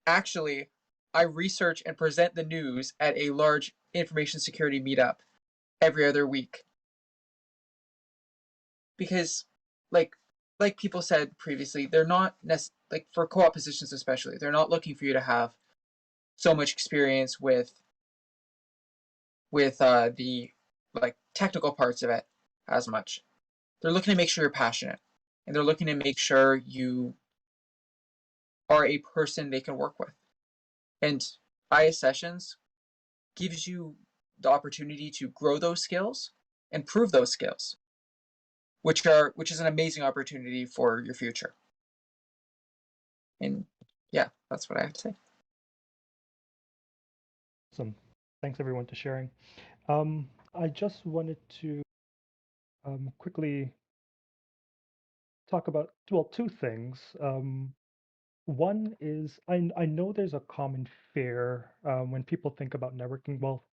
actually, I research and present the news at a large information security meetup every other week. Because, like, like people said previously, they're not like for co-op positions especially, they're not looking for you to have so much experience with the like technical parts of it as much. They're looking to make sure you're passionate, and they're looking to make sure you are a person they can work with. And ISSessions gives you the opportunity to grow those skills and prove those skills, which is an amazing opportunity for your future. And yeah, that's what I have to say. awesome. Thanks everyone to sharing. I just wanted to quickly talk about, well, two things. One is I know there's a common fear when people think about networking. Well,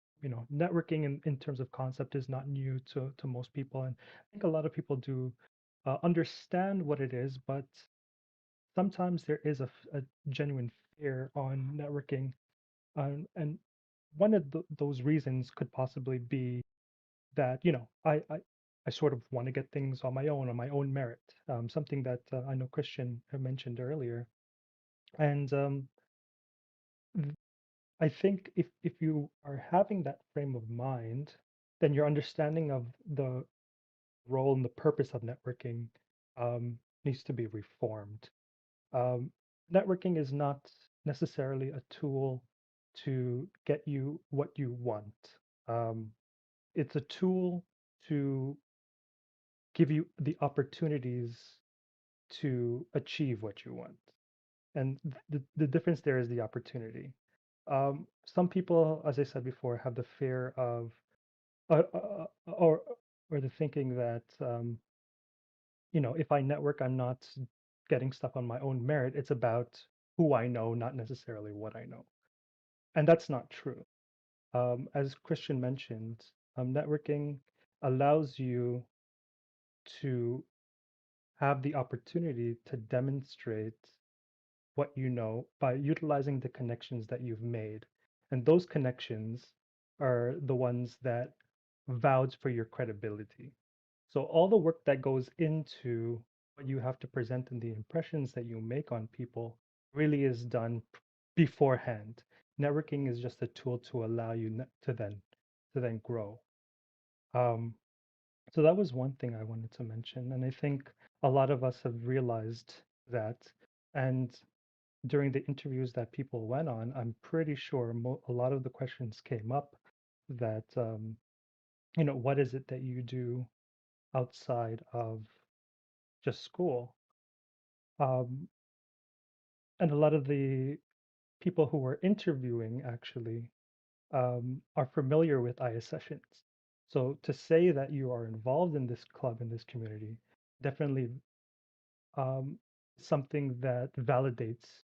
networking in terms of concept is not new to most people, and I think a lot of people do understand what it is, but sometimes there is a genuine fear on networking, and one of those reasons could possibly be that I sort of want to get things on my own merit. Something that I know Christian mentioned earlier, and I think if you are having that frame of mind, then your understanding of the role and the purpose of networking needs to be reformed. Um, Networking is not necessarily a tool to get you what you want. Um, it's a tool to give you the opportunities to achieve what you want. And the difference there is the opportunity. Some people, as I said before, have the fear of, or the thinking that, if I network, I'm not getting stuff on my own merit. It's about who I know, not necessarily what I know. And that's not true. As Christian mentioned, networking allows you to have the opportunity to demonstrate what you know by utilizing the connections that you've made. And those connections are the ones that vouch for your credibility. So all the work that goes into what you have to present and the impressions that you make on people really is done beforehand. Networking is just a tool to allow you to then grow. Um, so that was one thing I wanted to mention, and I think a lot of us have realized that. And during the interviews that people went on, I'm pretty sure a lot of the questions came up that, what is it that you do outside of just school? Um, and a lot of the people who were interviewing actually are familiar with ISSessions. So to say that you are involved in this club, in this community, definitely um, something that validates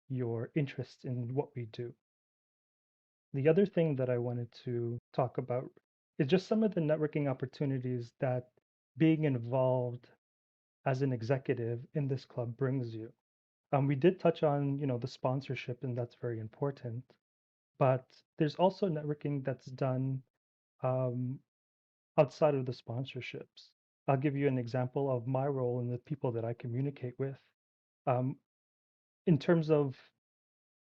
your interest in what we do. The other thing that I wanted to talk about is just some of the networking opportunities that being involved as an executive in this club brings you. We did touch on, the sponsorship, and that's very important. But there's also networking that's done um, outside of the sponsorships. I'll give you an example of my role and the people that I communicate with. Um, in terms of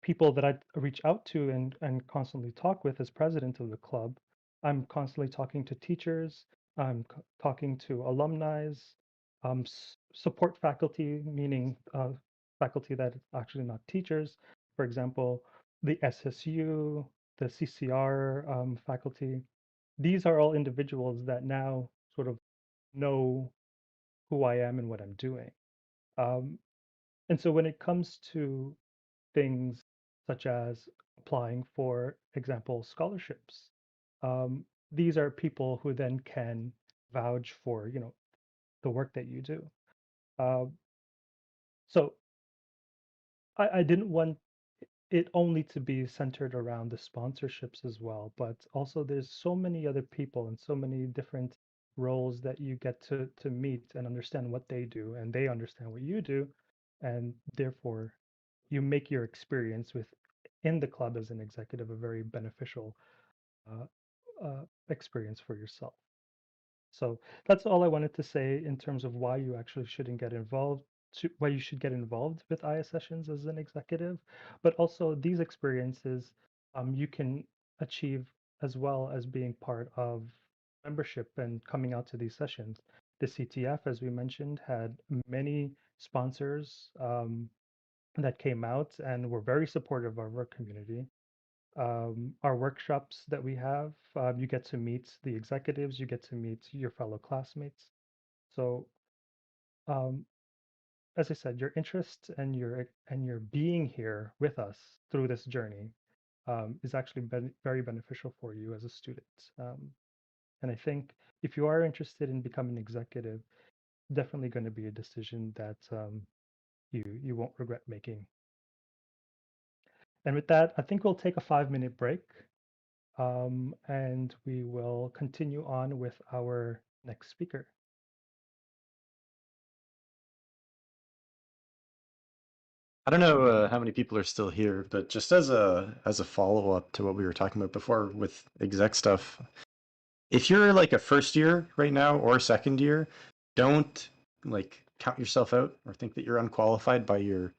people that I reach out to and constantly talk with as president of the club, I'm constantly talking to teachers, I'm talking to alumni, support faculty, meaning faculty that are actually not teachers. For example, the SSU, the CCR faculty. These are all individuals that now sort of know who I am and what I'm doing. Um, and so when it comes to things such as applying for example scholarships, um, these are people who then can vouch for the work that you do. Uh, so I didn't want it only to be centered around the sponsorships as well, but also there's so many other people and so many different roles that you get to meet and understand what they do, and they understand what you do, and therefore you make your experience with in the club as an executive a very beneficial uh, experience for yourself. So that's all I wanted to say in terms of why you actually shouldn't get involved, why you should get involved with ISSessions as an executive, but also these experiences you can achieve as well as being part of membership and coming out to these sessions. The CTF, as we mentioned, had many sponsors that came out and were very supportive of our community. Our workshops that we have, you get to meet the executives, you get to meet your fellow classmates. So, um, as I said, your interest and your being here with us through this journey is actually very beneficial for you as a student. And I think if you are interested in becoming an executive, definitely going to be a decision that you won't regret making. And with that, I think we'll take a 5-minute break. And we will continue on with our next speaker. I don't know how many people are still here, but just as a follow up to what we were talking about before with exec stuff, if you're like a first year right now or second year, don't like count yourself out or think that you're unqualified by your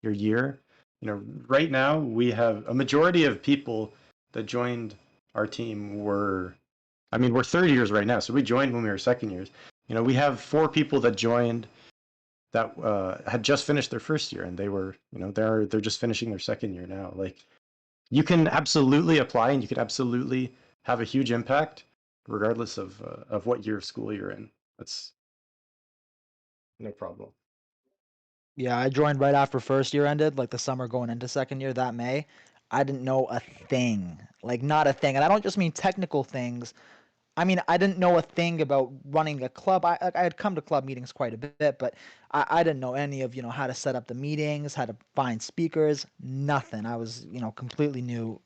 year. Right now we have a majority of people that joined our team we're third years right now, so we joined when we were second years. We have 4 people that joined that had just finished their first year, and they were, they're just finishing their second year now. Like, you can absolutely apply, and you can absolutely have a huge impact, regardless of what year of school you're in. That's no problem. Yeah, I joined right after first year ended, like the summer going into second year that May. I didn't know a thing, like not a thing. And I don't just mean technical things. I mean, I didn't know a thing about running a club. I had come to club meetings quite a bit, but I didn't know any of, how to set up the meetings, how to find speakers, nothing. I was, completely new,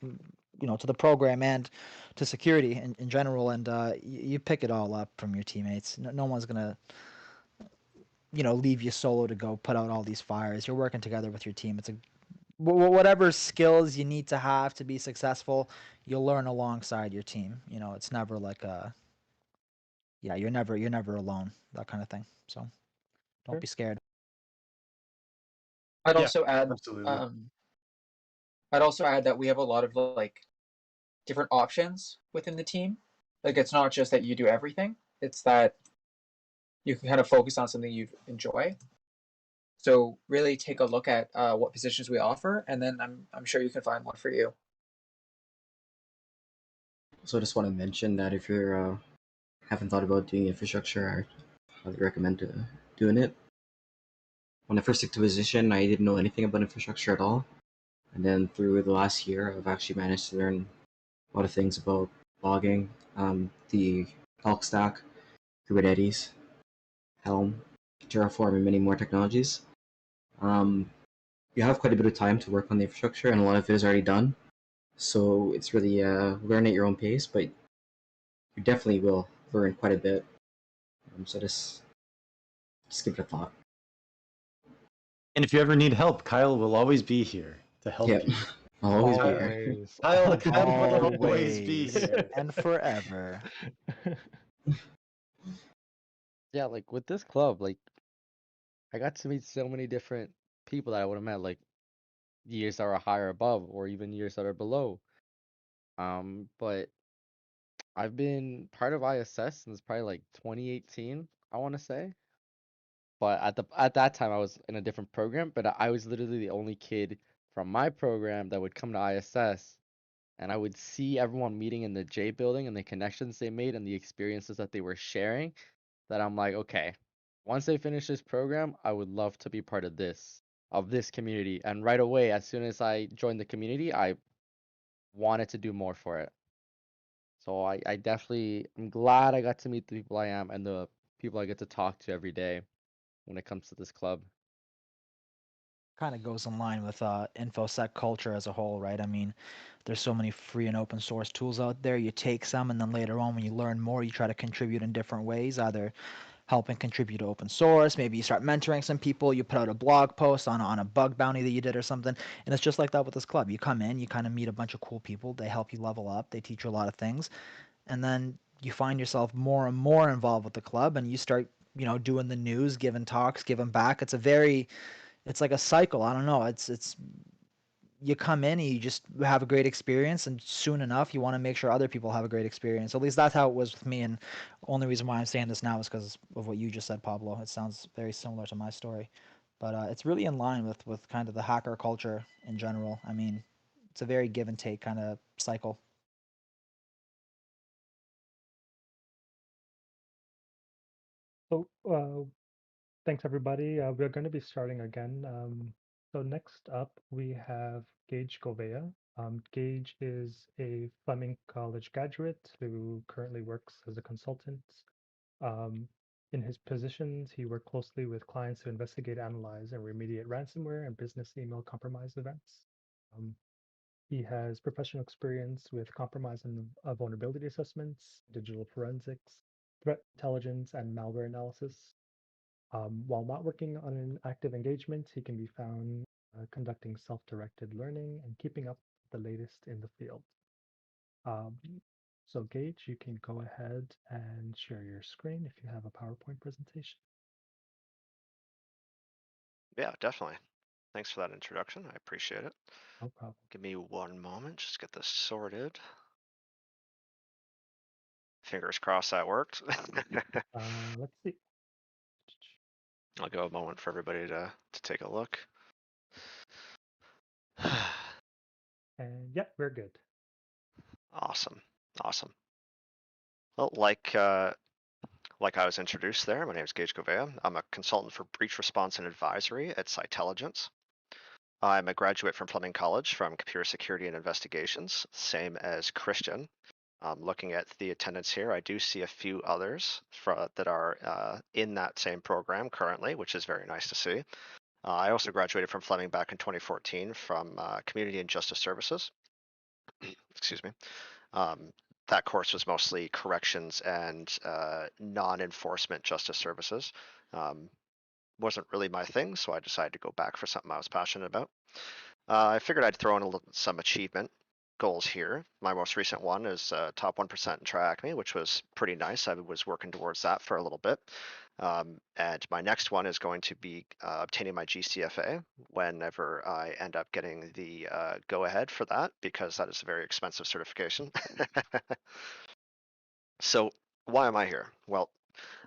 to the program and to security in general. And you pick it all up from your teammates. No one's going to, leave you solo to go put out all these fires. You're working together with your team. It's whatever skills you need to have to be successful, you'll learn alongside your team. It's never like you're never alone, that kind of thing. So don't Sure. be scared. I'd Yeah, also add, absolutely. I'd also add that we have a lot of like different options within the team. Like, it's not just that you do everything; it's that you can kind of focus on something you enjoy. So really take a look at what positions we offer, and then I'm sure you can find one for you. So I just want to mention that if you're haven't thought about doing infrastructure, I highly recommend doing it. When I first took the position, I didn't know anything about infrastructure at all, and then through the last year, I've actually managed to learn a lot of things about logging, the Elk stack, Kubernetes, Helm, Terraform, and many more technologies. You have quite a bit of time to work on the infrastructure, and a lot of it is already done. So it's really learn at your own pace, but you definitely will learn quite a bit. So just give it a thought. And if you ever need help, Kyle will always be here to help Yep, you. I'll always be here. Always. Kyle will always be Always here. and forever. Yeah, like with this club, like I got to meet so many different people that I would have met like years that are higher above or even years that are below. But I've been part of ISS since probably like 2018, I want to say. But at that time I was in a different program, but I was literally the only kid from my program that would come to ISS, and I would see everyone meeting in the J building and the connections they made and the experiences that they were sharing, that I'm like, okay, once they finish this program, I would love to be part of this community. And right away, as soon as I joined the community, I wanted to do more for it. So I definitely, I'm glad I got to meet the people I am and the people I get to talk to every day when it comes to this club. Kind of goes in line with InfoSec culture as a whole, right? I mean, there's so many free and open source tools out there. You take some, and then later on, when you learn more, you try to contribute in different ways, either helping contribute to open source. Maybe you start mentoring some people. You put out a blog post on a bug bounty that you did or something. And it's just like that with this club. You come in, you kind of meet a bunch of cool people. They help you level up. They teach you a lot of things, and then you find yourself more and more involved with the club, and you start, doing the news, giving talks, giving back. It's like a cycle. I don't know. It's you come in and you just have a great experience, and soon enough you want to make sure other people have a great experience. At least that's how it was with me, and only reason why I'm saying this now is because of what you just said, Pablo. It sounds very similar to my story, but it's really in line with kind of the hacker culture in general. I mean, it's a very give and take kind of cycle. So, thanks everybody. We're going to be starting again. So next up we have Gage Gouveia. Gage is a Fleming College graduate who currently works as a consultant. In his positions, he worked closely with clients to investigate, analyze, and remediate ransomware and business email compromise events. Um, he has professional experience with compromise and vulnerability assessments, digital forensics, threat intelligence, and malware analysis. While not working on an active engagement, he can be found conducting self-directed learning and keeping up with the latest in the field. Um, so Gage, you can go ahead and share your screen if you have a PowerPoint presentation. Yeah, definitely. Thanks for that introduction. I appreciate it. No problem. Give me one moment, just get this sorted. Fingers crossed that worked. Let's see. I'll give a moment for everybody to take a look. And yeah, we're good. Awesome. Awesome. Well, like I was introduced there, my name is Gage Gouveia. I'm a consultant for breach response and advisory at CItelligence. I'm a graduate from Fleming College from Computer Security and Investigations, same as Cristian. Looking at the attendance here, I do see a few others that are in that same program currently, which is very nice to see. I also graduated from Fleming back in 2014 from Community and Justice Services. Excuse me. That course was mostly corrections and non-enforcement justice services. Wasn't really my thing, so I decided to go back for something I was passionate about. I figured I'd throw in some achievement goals here. My most recent one is top 1% in TriAcme, which was pretty nice. I was working towards that for a little bit. And my next one is going to be obtaining my GCFA whenever I end up getting the go ahead for that, because that is a very expensive certification. So why am I here? Well,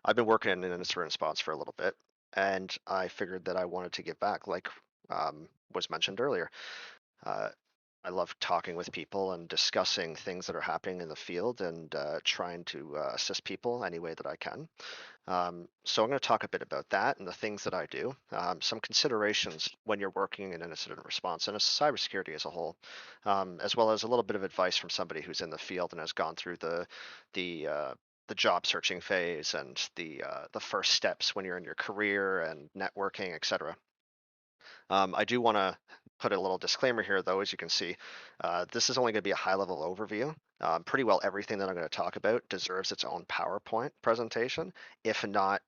I've been working in an incident response for a little bit, and I figured that I wanted to give back, like was mentioned earlier. I love talking with people and discussing things that are happening in the field and trying to assist people any way that I can. So I'm going to talk a bit about that and the things that I do. Some considerations when you're working in an incident response and cybersecurity as a whole, as well as a little bit of advice from somebody who's in the field and has gone through the job searching phase and the first steps when you're in your career and networking, etc. I do want to put a little disclaimer here, though. As you can see, this is only going to be a high-level overview. Pretty well everything that I'm going to talk about deserves its own PowerPoint presentation. If not,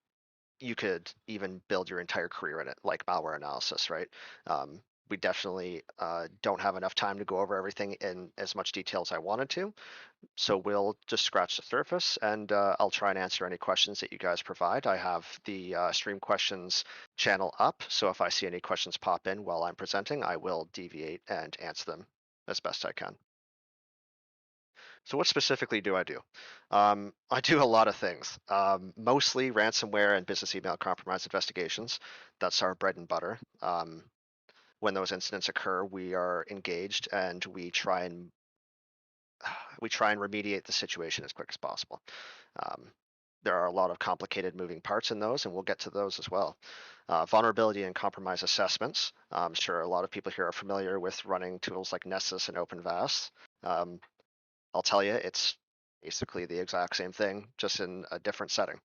you could even build your entire career in it, like malware analysis, right? We definitely don't have enough time to go over everything in as much detail as I wanted to. So we'll just scratch the surface, and I'll try and answer any questions that you guys provide. I have the stream questions channel up, so if I see any questions pop in while I'm presenting, I will deviate and answer them as best I can. So what specifically do I do? I do a lot of things, mostly ransomware and business email compromise investigations. That's our bread and butter. When those incidents occur, we are engaged and we try and remediate the situation as quick as possible. There are a lot of complicated moving parts in those, and we'll get to those as well. Vulnerability and compromise assessments. I'm sure a lot of people here are familiar with running tools like Nessus and OpenVAS. I'll tell you, it's basically the exact same thing, just in a different setting.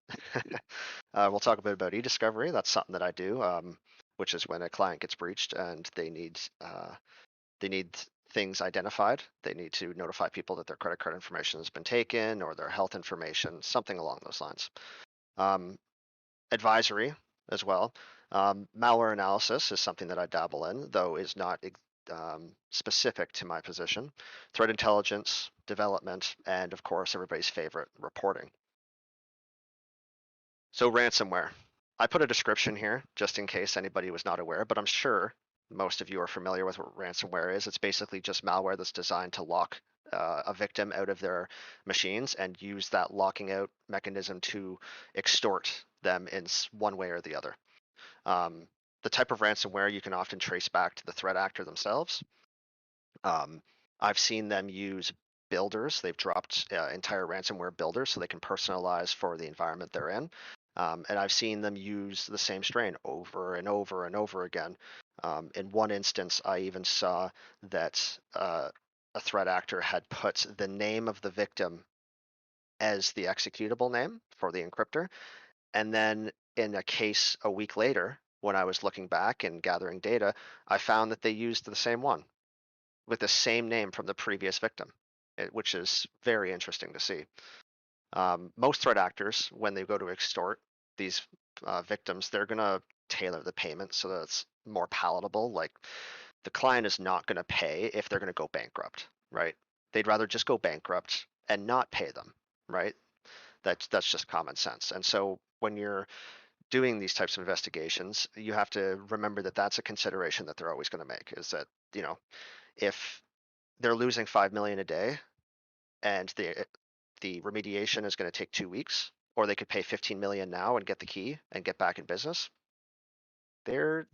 We'll talk a bit about e-discovery. That's something that I do, which is when a client gets breached and they need things identified. They need to notify people that their credit card information has been taken or their health information, something along those lines. Advisory as well. Malware analysis is something that I dabble in, though is not specific to my position. Threat intelligence, development, and of course, everybody's favorite, reporting. So ransomware. I put a description here just in case anybody was not aware, but I'm sure most of you are familiar with what ransomware is. It's basically just malware that's designed to lock a victim out of their machines and use that locking out mechanism to extort them in one way or the other. The type of ransomware you can often trace back to the threat actor themselves. I've seen them use builders. They've dropped entire ransomware builders so they can personalize for the environment they're in. And I've seen them use the same strain over and over and over again. In one instance, I even saw that a threat actor had put the name of the victim as the executable name for the encryptor. And then in a case a week later, when I was looking back and gathering data, I found that they used the same one with the same name from the previous victim, which is very interesting to see. Most threat actors, when they go to extort these victims, they're going to tailor the payment so that it's more palatable. Like the client is not going to pay if they're going to go bankrupt, right? They'd rather just go bankrupt and not pay them, right? That's just common sense. And so when you're doing these types of investigations, you have to remember that that's a consideration that they're always going to make, is that, you know, if they're losing 5 million a day and the remediation is going to take 2 weeks, or they could pay 15 million now and get the key and get back in business, they're,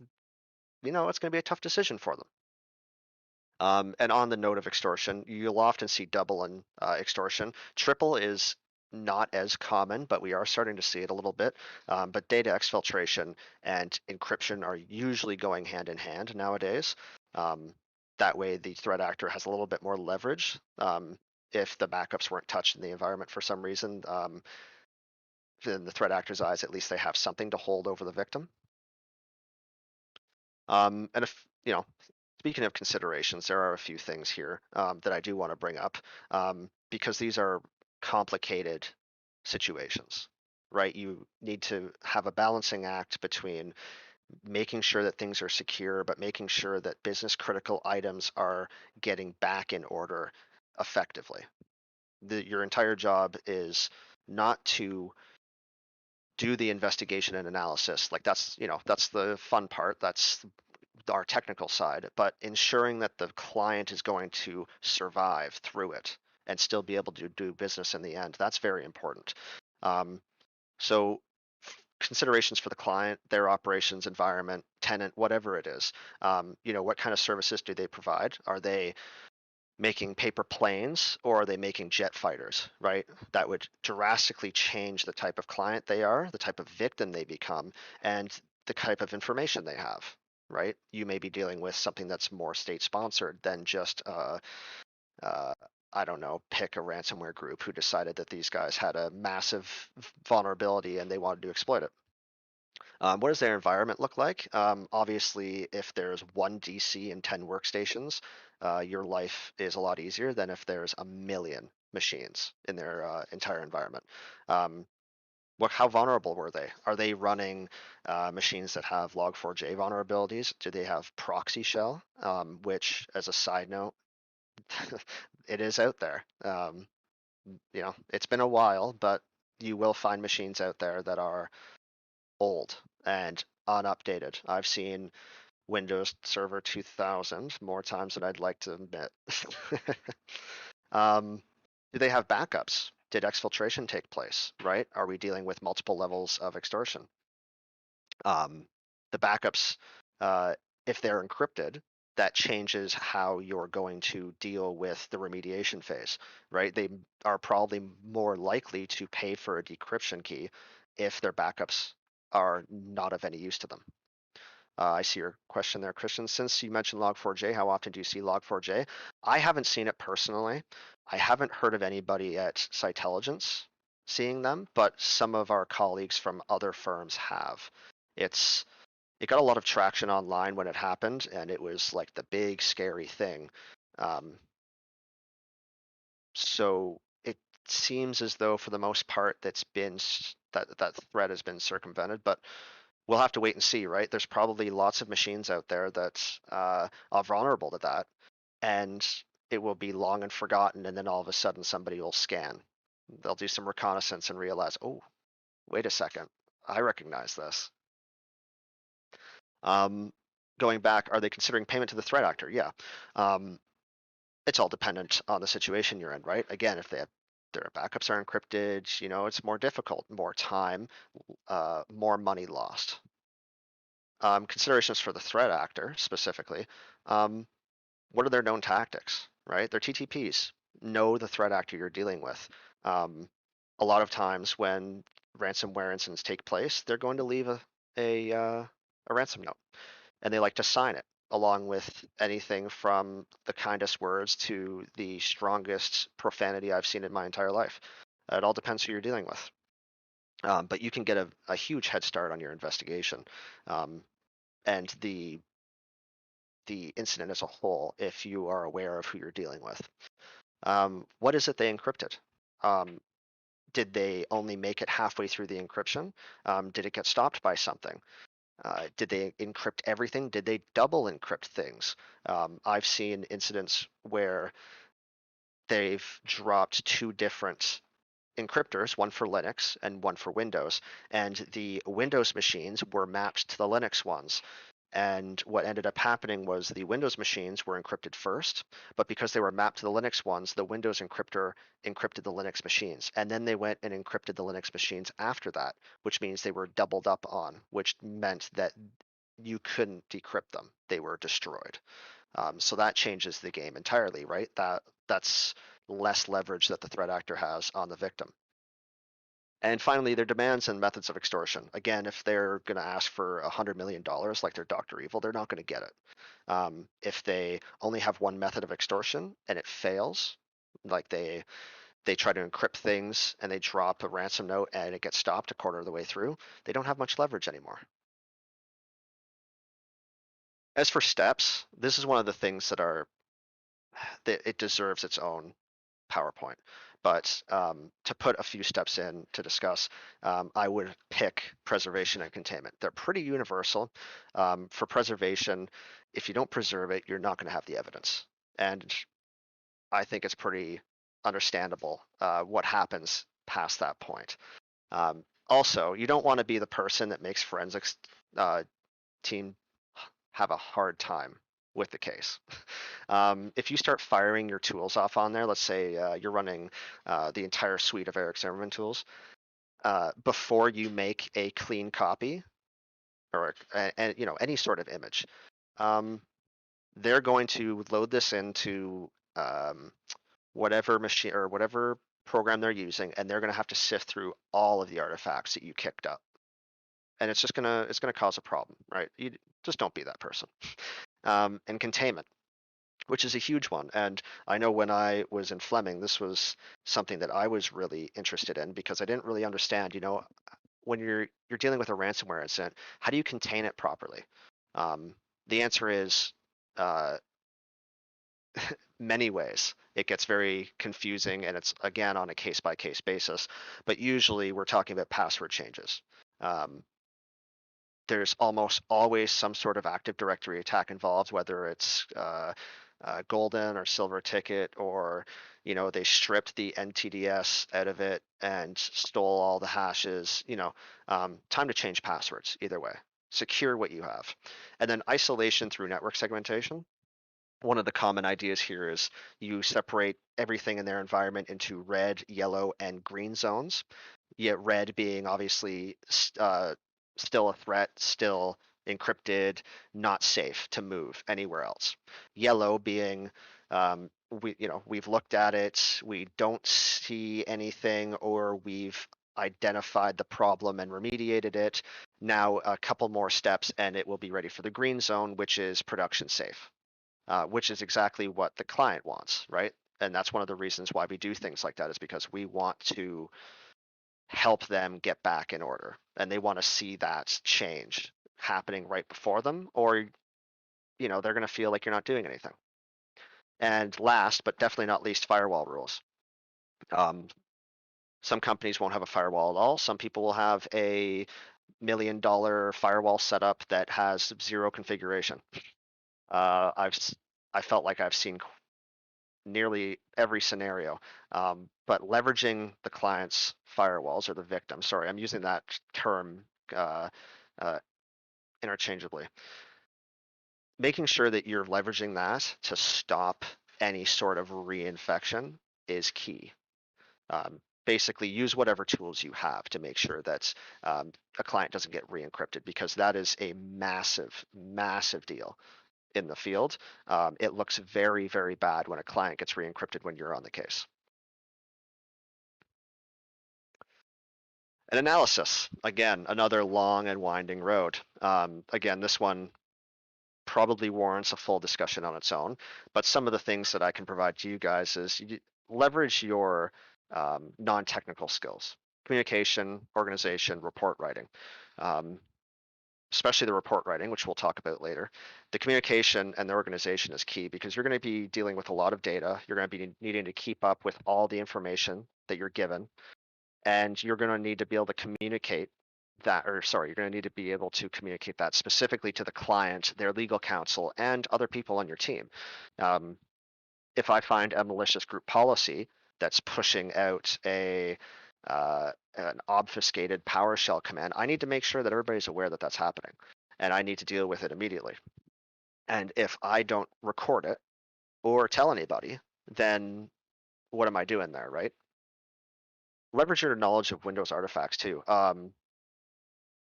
you know, it's going to be a tough decision for them. And on the note of extortion, you'll often see double and extortion. Triple is not as common, but we are starting to see it a little bit. But data exfiltration and encryption are usually going hand in hand nowadays. That way, the threat actor has a little bit more leverage. If the backups weren't touched in the environment for some reason, in the threat actor's eyes, at least they have something to hold over the victim. And if, you know, speaking of considerations, there are a few things here that I do want to bring up because these are complicated situations, right? You need to have a balancing act between making sure that things are secure, but making sure that business critical items are getting back in order effectively. Your entire job is not to do the investigation and analysis. Like that's, you know, that's the fun part. That's our technical side, but ensuring that the client is going to survive through it and still be able to do business in the end. That's very important. So considerations for the client, their operations environment, tenant, whatever it is. What kind of services do they provide? Are they making paper planes or are they making jet fighters, right? That would drastically change the type of client they are, the type of victim they become, and the type of information they have, right? You may be dealing with something that's more state sponsored than just I don't know, pick a ransomware group who decided that these guys had a massive vulnerability and they wanted to exploit it. What does their environment look like? Obviously, if there's one DC and 10 workstations, your life is a lot easier than if there's a million machines in their entire environment. How vulnerable were they? Are they running machines that have Log4j vulnerabilities? Do they have proxy shell? Which, as a side note, it is out there. It's been a while, but you will find machines out there that are old and unupdated. I've seen Windows Server 2000 more times than I'd like to admit. Do they have backups? Did exfiltration take place, right? Are we dealing with multiple levels of extortion? The backups, if they're encrypted, that changes how you're going to deal with the remediation phase, right? They are probably more likely to pay for a decryption key if their backups are not of any use to them. I see your question there, Christian. Since you mentioned Log4j, how often do you see Log4j? I haven't seen it personally. I haven't heard of anybody at ChiLin seeing them, but some of our colleagues from other firms have. It got a lot of traction online when it happened, and it was like the big scary thing. So it seems as though, for the most part, that threat has been circumvented, but we'll have to wait and see, right? There's probably lots of machines out there that are vulnerable to that, and it will be long and forgotten, and then all of a sudden somebody will scan. They'll do some reconnaissance and realize, oh, wait a second, I recognize this. Going back, are they considering payment to the threat actor? Yeah. It's all dependent on the situation you're in, right? Again, if their backups are encrypted, it's more difficult, more time, more money lost. Considerations for the threat actor specifically. What are their known tactics, right? Their TTPs. Know the threat actor you're dealing with. A lot of times when ransomware incidents take place, they're going to leave a ransom note, and they like to sign it along with anything from the kindest words to the strongest profanity I've seen in my entire life. It all depends who you're dealing with. But you can get a huge head start on your investigation and the incident as a whole if you are aware of who you're dealing with. What is it they encrypted? Did they only make it halfway through the encryption? Did it get stopped by something? Did they encrypt everything? Did they double encrypt things? I've seen incidents where they've dropped two different encryptors, one for Linux and one for Windows, and the Windows machines were mapped to the Linux ones. And what ended up happening was the Windows machines were encrypted first, but because they were mapped to the Linux ones, the Windows encryptor encrypted the Linux machines. And then they went and encrypted the Linux machines after that, which means they were doubled up on, which meant that you couldn't decrypt them. They were destroyed. So that changes the game entirely, right? That's less leverage that the threat actor has on the victim. And finally, their demands and methods of extortion. Again, if they're going to ask for $100 million like they're Dr. Evil, they're not going to get it. If they only have one method of extortion and it fails, like they try to encrypt things and they drop a ransom note and it gets stopped a quarter of the way through, they don't have much leverage anymore. As for steps, this is one of the things that it deserves its own PowerPoint. But to put a few steps in to discuss, I would pick preservation and containment. They're pretty universal. For preservation, if you don't preserve it, you're not going to have the evidence. And I think it's pretty understandable what happens past that point. Also, you don't want to be the person that makes forensics team have a hard time with the case. If you start firing your tools off on there, let's say you're running the entire suite of Eric Zimmerman tools, before you make a clean copy, or you know, any sort of image, they're going to load this into whatever machine or whatever program they're using, and they're going to have to sift through all of the artifacts that you kicked up, and it's gonna cause a problem, right? You just don't be that person. And containment, which is a huge one. And I know when I was in Fleming, this was something that I was really interested in because I didn't really understand, you know, when you're dealing with a ransomware incident, how do you contain it properly? The answer is many ways. It gets very confusing, and it's again on a case by case basis. But usually, we're talking about password changes. There's almost always some sort of Active Directory attack involved, whether it's golden or silver ticket, or you know, they stripped the NTDS out of it and stole all the hashes. You know, time to change passwords. Either way, secure what you have, and then isolation through network segmentation. One of the common ideas here is you separate everything in their environment into red, yellow, and green zones. Yet red being obviously still a threat, still encrypted, not safe to move anywhere else. Yellow being we've looked at it, we don't see anything, or we've identified the problem and remediated it. Now a couple more steps and it will be ready for the green zone, which is production safe, which is exactly what the client wants, right? And that's one of the reasons why we do things like that, is because we want to help them get back in order, and they want to see that change happening right before them, or you know, they're going to feel like you're not doing anything. And last but definitely not least, firewall rules. Some companies won't have a firewall at all. Some people will have a $1 million firewall setup that has zero configuration. I felt like I've seen nearly every scenario, but leveraging the client's firewalls, or the victim, sorry, I'm using that term uh, interchangeably. Making sure that you're leveraging that to stop any sort of reinfection is key. Basically, use whatever tools you have to make sure that a client doesn't get re-encrypted, because that is a massive, massive deal in the field. It looks very, very bad when a client gets re-encrypted when you're on the case. An analysis, again, another long and winding road. Again, this one probably warrants a full discussion on its own, but some of the things that I can provide to you guys is you leverage your non-technical skills: communication, organization, report writing. Especially the report writing, which we'll talk about later. The communication and the organization is key, because you're going to be dealing with a lot of data. You're going to be needing to keep up with all the information that you're given, and you're going to need to be able to communicate that, or sorry, you're going to need to be able to communicate that specifically to the client, their legal counsel, and other people on your team. If I find a malicious group policy that's pushing out an obfuscated PowerShell command, I need to make sure that everybody's aware that that's happening, and I need to deal with it immediately. And if I don't record it or tell anybody, then what am I doing there, right? Leverage your knowledge of Windows artifacts too.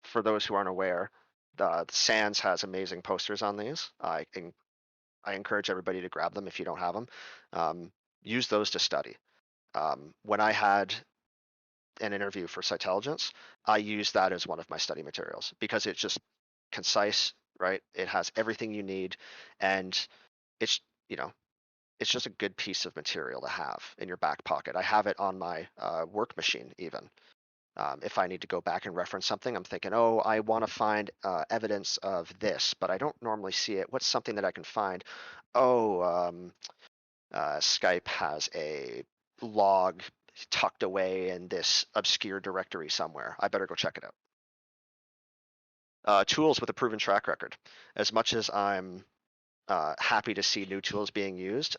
For those who aren't aware, the SANS has amazing posters on these. I encourage everybody to grab them if you don't have them. Use those to study. When I had an interview for ChiLin, I used that as one of my study materials, because it's just concise, right? It has everything you need, and it's, you know, it's just a good piece of material to have in your back pocket. I have it on my work machine even. If I need to go back and reference something, I'm thinking, oh, I want to find evidence of this, but I don't normally see it. What's something that I can find? Oh, Skype has a log tucked away in this obscure directory somewhere. I better go check it out. Tools with a proven track record. As much as I'm happy to see new tools being used,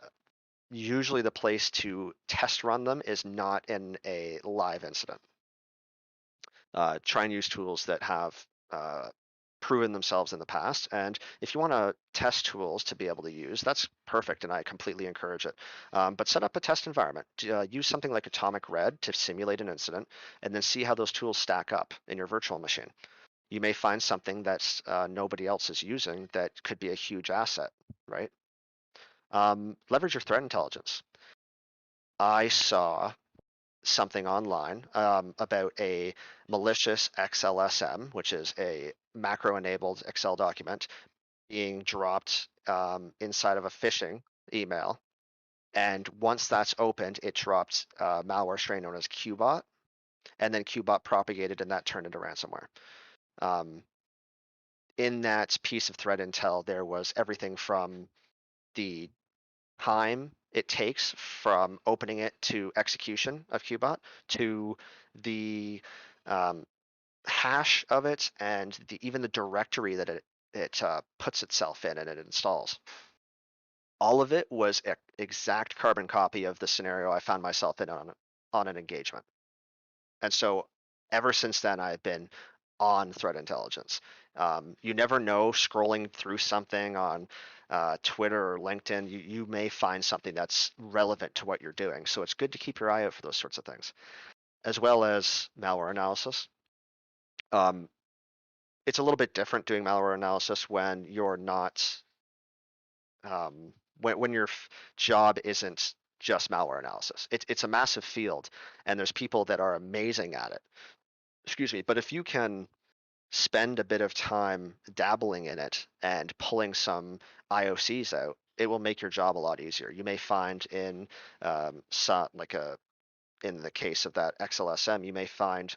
usually the place to test run them is not in a live incident. Try and use tools that have proven themselves in the past. And if you want to test tools to be able to use, that's perfect, and I completely encourage it. But set up a test environment. Use something like Atomic Red to simulate an incident, and then see how those tools stack up in your virtual machine. you may find something that's nobody else is using that could be a huge asset, right? Leverage your threat intelligence. I saw something online about a malicious XLSM, which is a macro-enabled Excel document being dropped inside of a phishing email. And once that's opened, it dropped malware strain known as Qbot, and then Qbot propagated and that turned into ransomware. In that piece of threat intel, there was everything from the time it takes from opening it to execution of Qbot to the hash of it and even the directory that it puts itself in and it installs. All of it was an exact carbon copy of the scenario I found myself in on an engagement. And so ever since then, I've been on threat intelligence. You never know, scrolling through something on Twitter or LinkedIn, you may find something that's relevant to what you're doing. So it's good to keep your eye out for those sorts of things, as well as malware analysis. It's a little bit different doing malware analysis when you're not, when your job isn't just malware analysis. It's a massive field, and there's people that are amazing at it. Excuse me, but if you can spend a bit of time dabbling in it and pulling some IOCs out, it will make your job a lot easier. You may find in in the case of that XLSM, you may find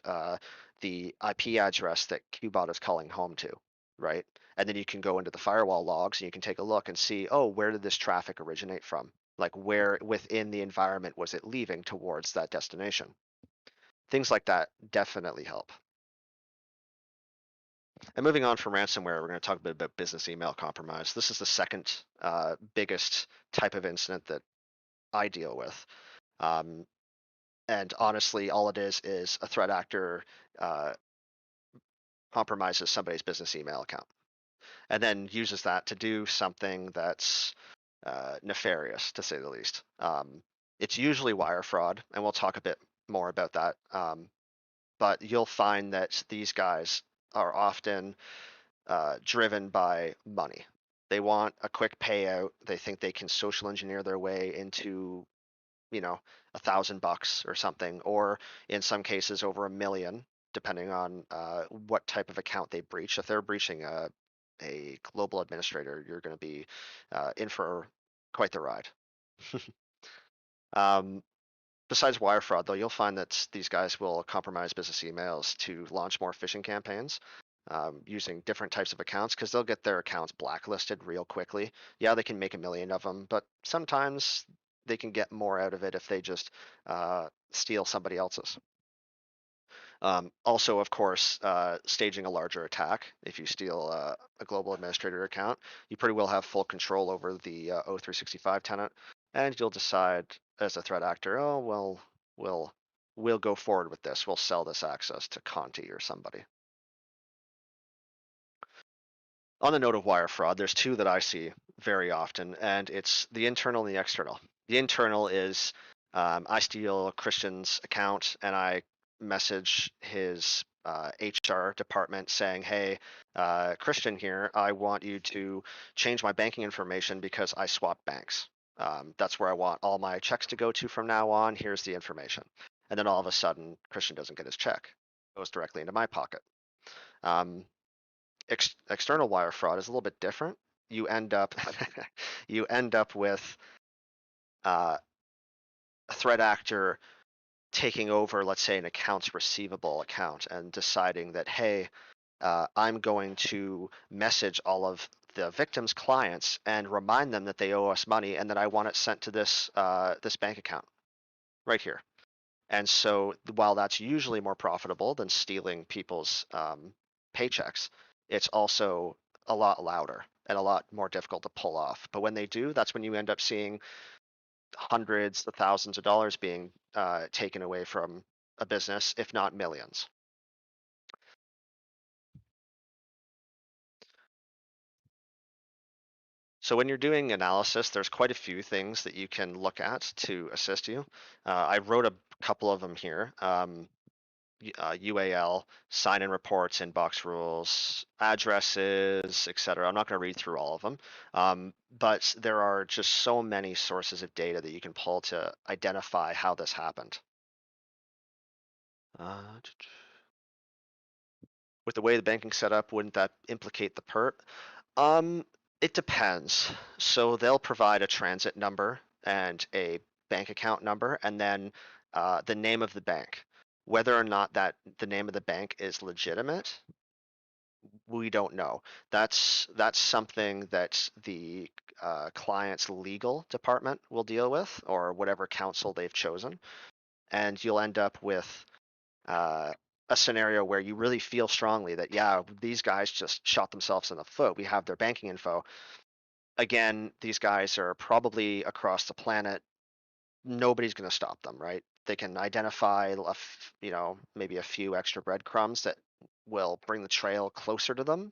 the IP address that Qbot is calling home to, right? And then you can go into the firewall logs and you can take a look and see, oh, where did this traffic originate from? Like where within the environment was it leaving towards that destination? Things like that definitely help. And moving on from ransomware, we're going to talk a bit about business email compromise. This is the second biggest type of incident that I deal with. And honestly, all it is a threat actor compromises somebody's business email account and then uses that to do something that's nefarious, to say the least. It's usually wire fraud, and we'll talk a bit more about that. But you'll find that these guys are often driven by money. They want a quick payout. They think they can social engineer their way into, $1,000 or something, or in some cases over 1 million, depending on what type of account they breach. If they're breaching a global administrator, you're going to be in for quite the ride. Besides wire fraud, though, you'll find that these guys will compromise business emails to launch more phishing campaigns using different types of accounts because they'll get their accounts blacklisted real quickly. Yeah, they can make 1 million of them, but sometimes they can get more out of it if they just steal somebody else's. Also, of course, staging a larger attack. If you steal a global administrator account, you pretty well have full control over the O365 tenant, and you'll decide as a threat actor, oh, well, we'll go forward with this. We'll sell this access to Conti or somebody. On the note of wire fraud, there's two that I see very often, and it's the internal and the external. The internal is I steal Christian's account and I message his HR department saying, hey, Christian here, I want you to change my banking information because I swapped banks. That's where I want all my checks to go to from now on. Here's the information. And then all of a sudden, Christian doesn't get his check. It goes directly into my pocket. External wire fraud is a little bit different. You end up with a threat actor taking over, let's say, an accounts receivable account and deciding that, hey, I'm going to message all of the victim's clients and remind them that they owe us money and that I want it sent to this this bank account right here. And so while that's usually more profitable than stealing people's paychecks, it's also a lot louder and a lot more difficult to pull off. But when they do, that's when you end up seeing hundreds of thousands of dollars being taken away from a business, if not millions. So when you're doing analysis, there's quite a few things that you can look at to assist you. I wrote a couple of them here. UAL, sign-in reports, inbox rules, addresses, etc. I'm not going to read through all of them, but there are just so many sources of data that you can pull to identify how this happened. With the way the banking's set up, wouldn't that implicate the PERT? It depends. So they'll provide a transit number and a bank account number, and then the name of the bank. Whether or not that the name of the bank is legitimate, we don't know. That's something that the client's legal department will deal with, or whatever counsel they've chosen, and you'll end up with a scenario where you really feel strongly that, yeah, these guys just shot themselves in the foot. We have their banking info. Again, these guys are probably across the planet. Nobody's going to stop them, right? They can identify, maybe a few extra breadcrumbs that will bring the trail closer to them,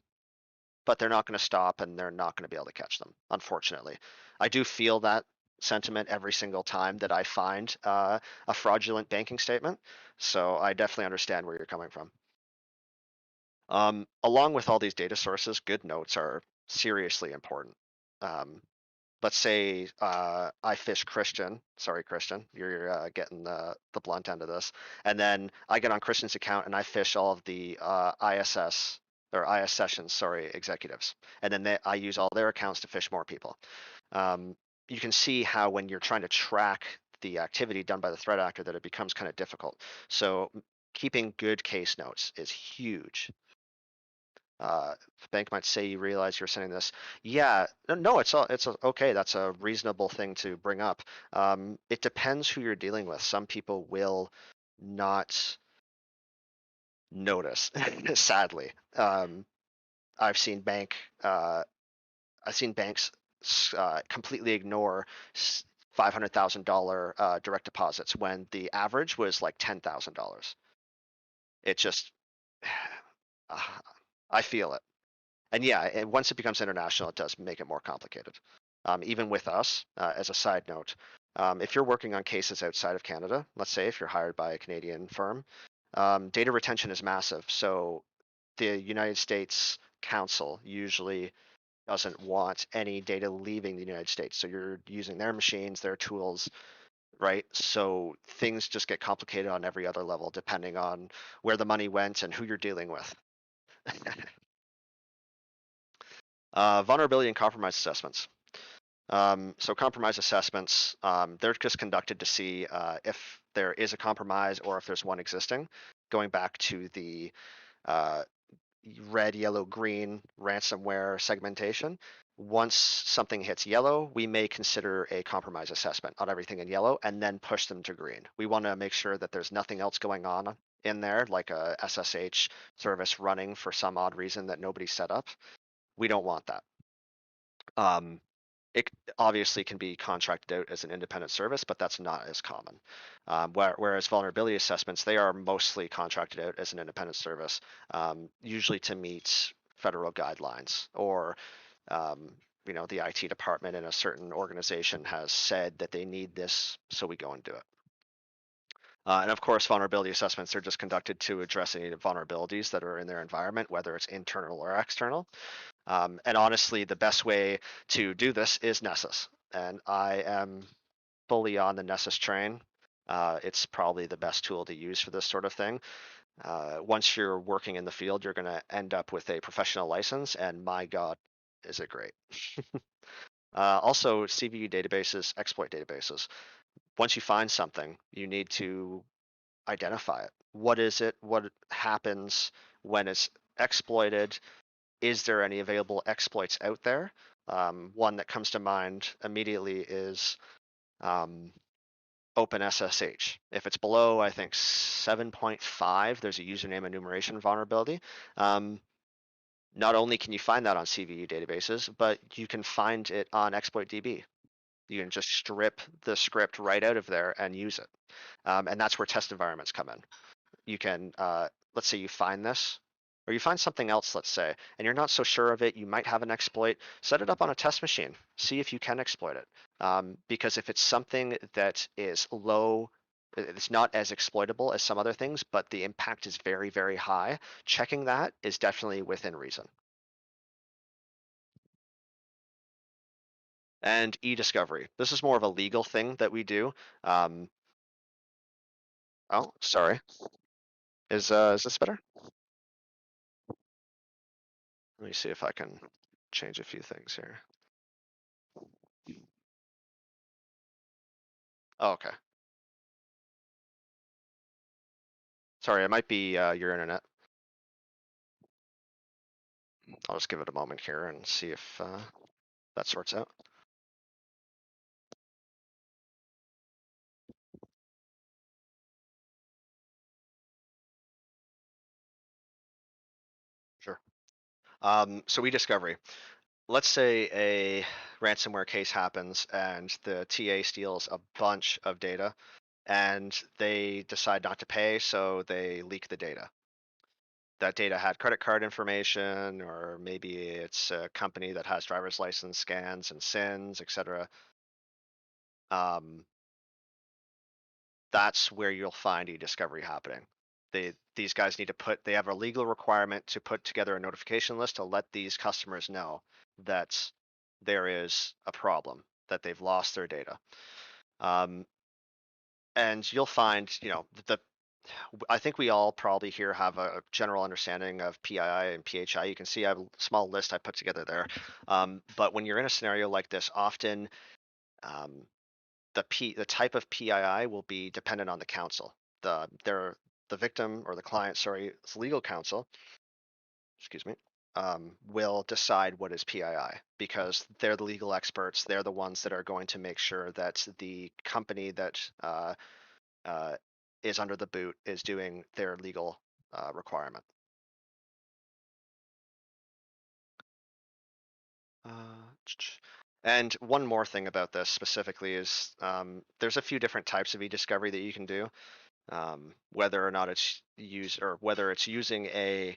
but they're not going to stop and they're not going to be able to catch them, unfortunately. I do feel that sentiment every single time that I find a fraudulent banking statement. So I definitely understand where you're coming from. Along with all these data sources, good notes are seriously important. Let's say I fish Cristian. Sorry, Cristian, you're getting the blunt end of this. And then I get on Cristian's account and I fish all of the ISSessions, executives. And then I use all their accounts to fish more people. You can see how when you're trying to track the activity done by the threat actor that it becomes kind of difficult. So keeping good case notes is huge. The bank might say you realize you're sending this. Yeah, no, it's okay. That's a reasonable thing to bring up. It depends who you're dealing with. Some people will not notice, sadly. I've seen banks completely ignore $500,000 direct deposits when the average was like $10,000. It just, I feel it. And yeah, and once it becomes international, it does make it more complicated. Even with us, as a side note, if you're working on cases outside of Canada, let's say if you're hired by a Canadian firm, data retention is massive. So the United States Council usually doesn't want any data leaving the United States. So you're using their machines, their tools, right? So things just get complicated on every other level, depending on where the money went and who you're dealing with. Vulnerability and compromise assessments. So compromise assessments, they're just conducted to see if there is a compromise or if there's one existing. Going back to the red, yellow, green ransomware segmentation, once something hits yellow, we may consider a compromise assessment on everything in yellow and then push them to green. We want to make sure that there's nothing else going on in there, like a SSH service running for some odd reason that nobody set up. We don't want that. It obviously can be contracted out as an independent service, but that's not as common. Whereas vulnerability assessments, they are mostly contracted out as an independent service, usually to meet federal guidelines or the IT department in a certain organization has said that they need this, so we go and do it. And of course, vulnerability assessments are just conducted to address any vulnerabilities that are in their environment, whether it's internal or external. And honestly, the best way to do this is Nessus. And I am fully on the Nessus train. It's probably the best tool to use for this sort of thing. Once you're working in the field, you're going to end up with a professional license, and my God, is it great. Also, CVE databases, exploit databases. Once you find something, you need to identify it. What is it? What happens when it's exploited? Is there any available exploits out there? One that comes to mind immediately is OpenSSH. If it's below, I think 7.5, there's a username enumeration vulnerability. Not only can you find that on CVE databases, but you can find it on ExploitDB. You can just strip the script right out of there and use it. And that's where test environments come in. You can, let's say you find this, or you find something else, let's say, and you're not so sure of it, you might have an exploit, set it up on a test machine, see if you can exploit it. Because if it's something that is low It's not as exploitable as some other things, but the impact is very, very high. Checking that is definitely within reason. And e-discovery. This is more of a legal thing that we do. Oh, sorry. Is this better? Let me see if I can change a few things here. Oh, okay. Sorry, it might be your internet. I'll just give it a moment here and see if that sorts out. Sure. So e-discovery. Let's say a ransomware case happens and the TA steals a bunch of data and they decide not to pay, so they leak the data. That data had credit card information, or maybe it's a company that has driver's license scans and SINs, etc. That's where you'll find e-discovery happening. These guys need to they have a legal requirement to put together a notification list to let these customers know that there is a problem, that they've lost their data. And you'll find, I think we all probably here have a general understanding of PII and PHI. You can see I have a small list I put together there. But when you're in a scenario like this, often the type of PII will be dependent on the counsel. The victim or the client, sorry, legal counsel, excuse me, will decide what is PII because they're the legal experts. They're the ones that are going to make sure that the company that is under the boot is doing their legal requirement. And one more thing about this specifically is there's a few different types of e-discovery that you can do. Whether or not it's whether it's using a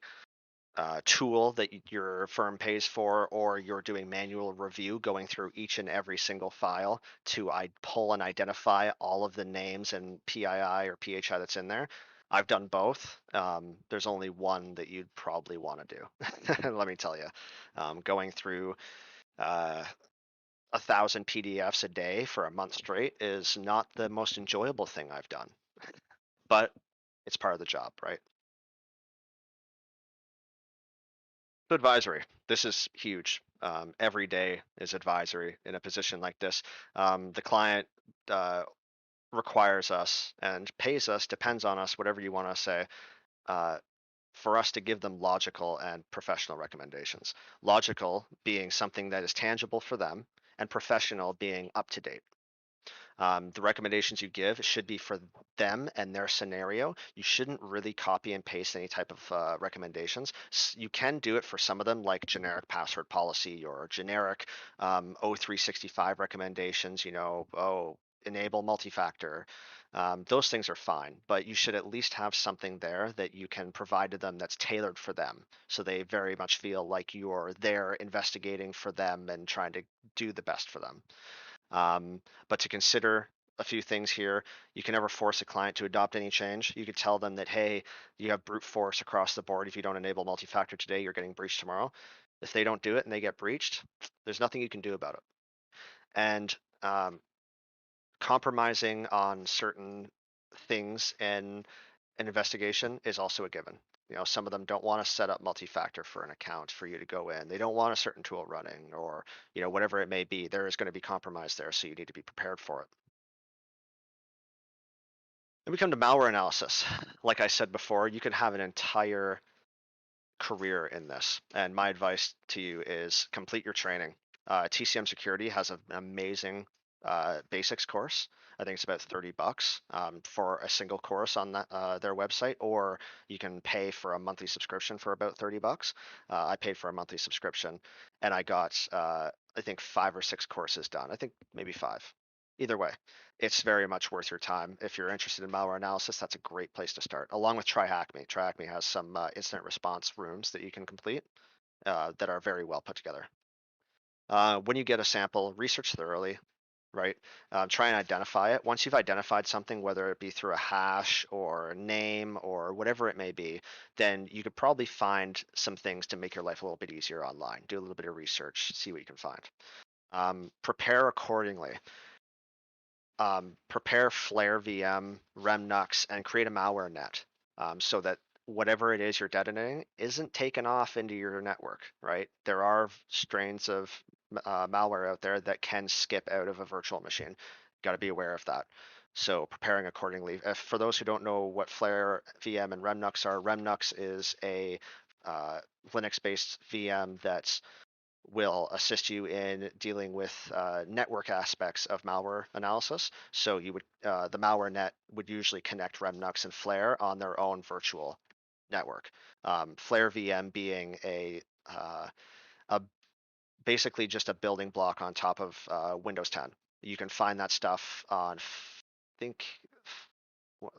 tool that your firm pays for, or you're doing manual review, going through each and every single file to pull and identify all of the names and PII or PHI that's in there. I've done both. There's only one that you'd probably want to do. Let me tell you, going through 1,000 PDFs a day for a month straight is not the most enjoyable thing I've done, but it's part of the job, right? So advisory. This is huge. Every day is advisory in a position like this. The client requires us and pays us, depends on us, whatever you want to say, for us to give them logical and professional recommendations. Logical being something that is tangible for them, and professional being up to date. The recommendations you give should be for them and their scenario. You shouldn't really copy and paste any type of recommendations. You can do it for some of them, like generic password policy or generic O365 recommendations, enable multi-factor. Those things are fine, but you should at least have something there that you can provide to them that's tailored for them. So they very much feel like you're there investigating for them and trying to do the best for them. But to consider a few things here, you can never force a client to adopt any change. You could tell them that, hey, you have brute force across the board. If you don't enable multi-factor today, you're getting breached tomorrow. If they don't do it and they get breached, there's nothing you can do about it. And compromising on certain things in an investigation is also a given. Some of them don't want to set up multi-factor for an account for you to go in. They don't want a certain tool running, or whatever it may be. There is going to be compromise there, so you need to be prepared for it. Then we come to malware analysis. Like I said before, you could have an entire career in this, and my advice to you is complete your training. TCM Security has an amazing basics course. I think it's about $30 for a single course on their website, or you can pay for a monthly subscription for about $30. I paid for a monthly subscription, and I got I think 5 or 6 courses done. I think maybe 5. Either way, it's very much worth your time. If you're interested in malware analysis, that's a great place to start, along with TryHackMe. TryHackMe has some incident response rooms that you can complete that are very well put together. When you get a sample, research thoroughly. right? Try and identify it. Once you've identified something, whether it be through a hash or a name or whatever it may be, then you could probably find some things to make your life a little bit easier online. Do a little bit of research, see what you can find. Prepare accordingly. Prepare Flare VM, Remnux, and create a malware net so that whatever it is you're detonating isn't taken off into your network, right? There are strains of malware out there that can skip out of a virtual machine. Got to be aware of that. So preparing accordingly. For those who don't know what Flare VM and Remnux are, Remnux is a Linux-based VM that's will assist you in dealing with network aspects of malware analysis. So you would the malware net would usually connect Remnux and Flare on their own virtual network. Flare VM being a basically just a building block on top of Windows 10. You can find that stuff on think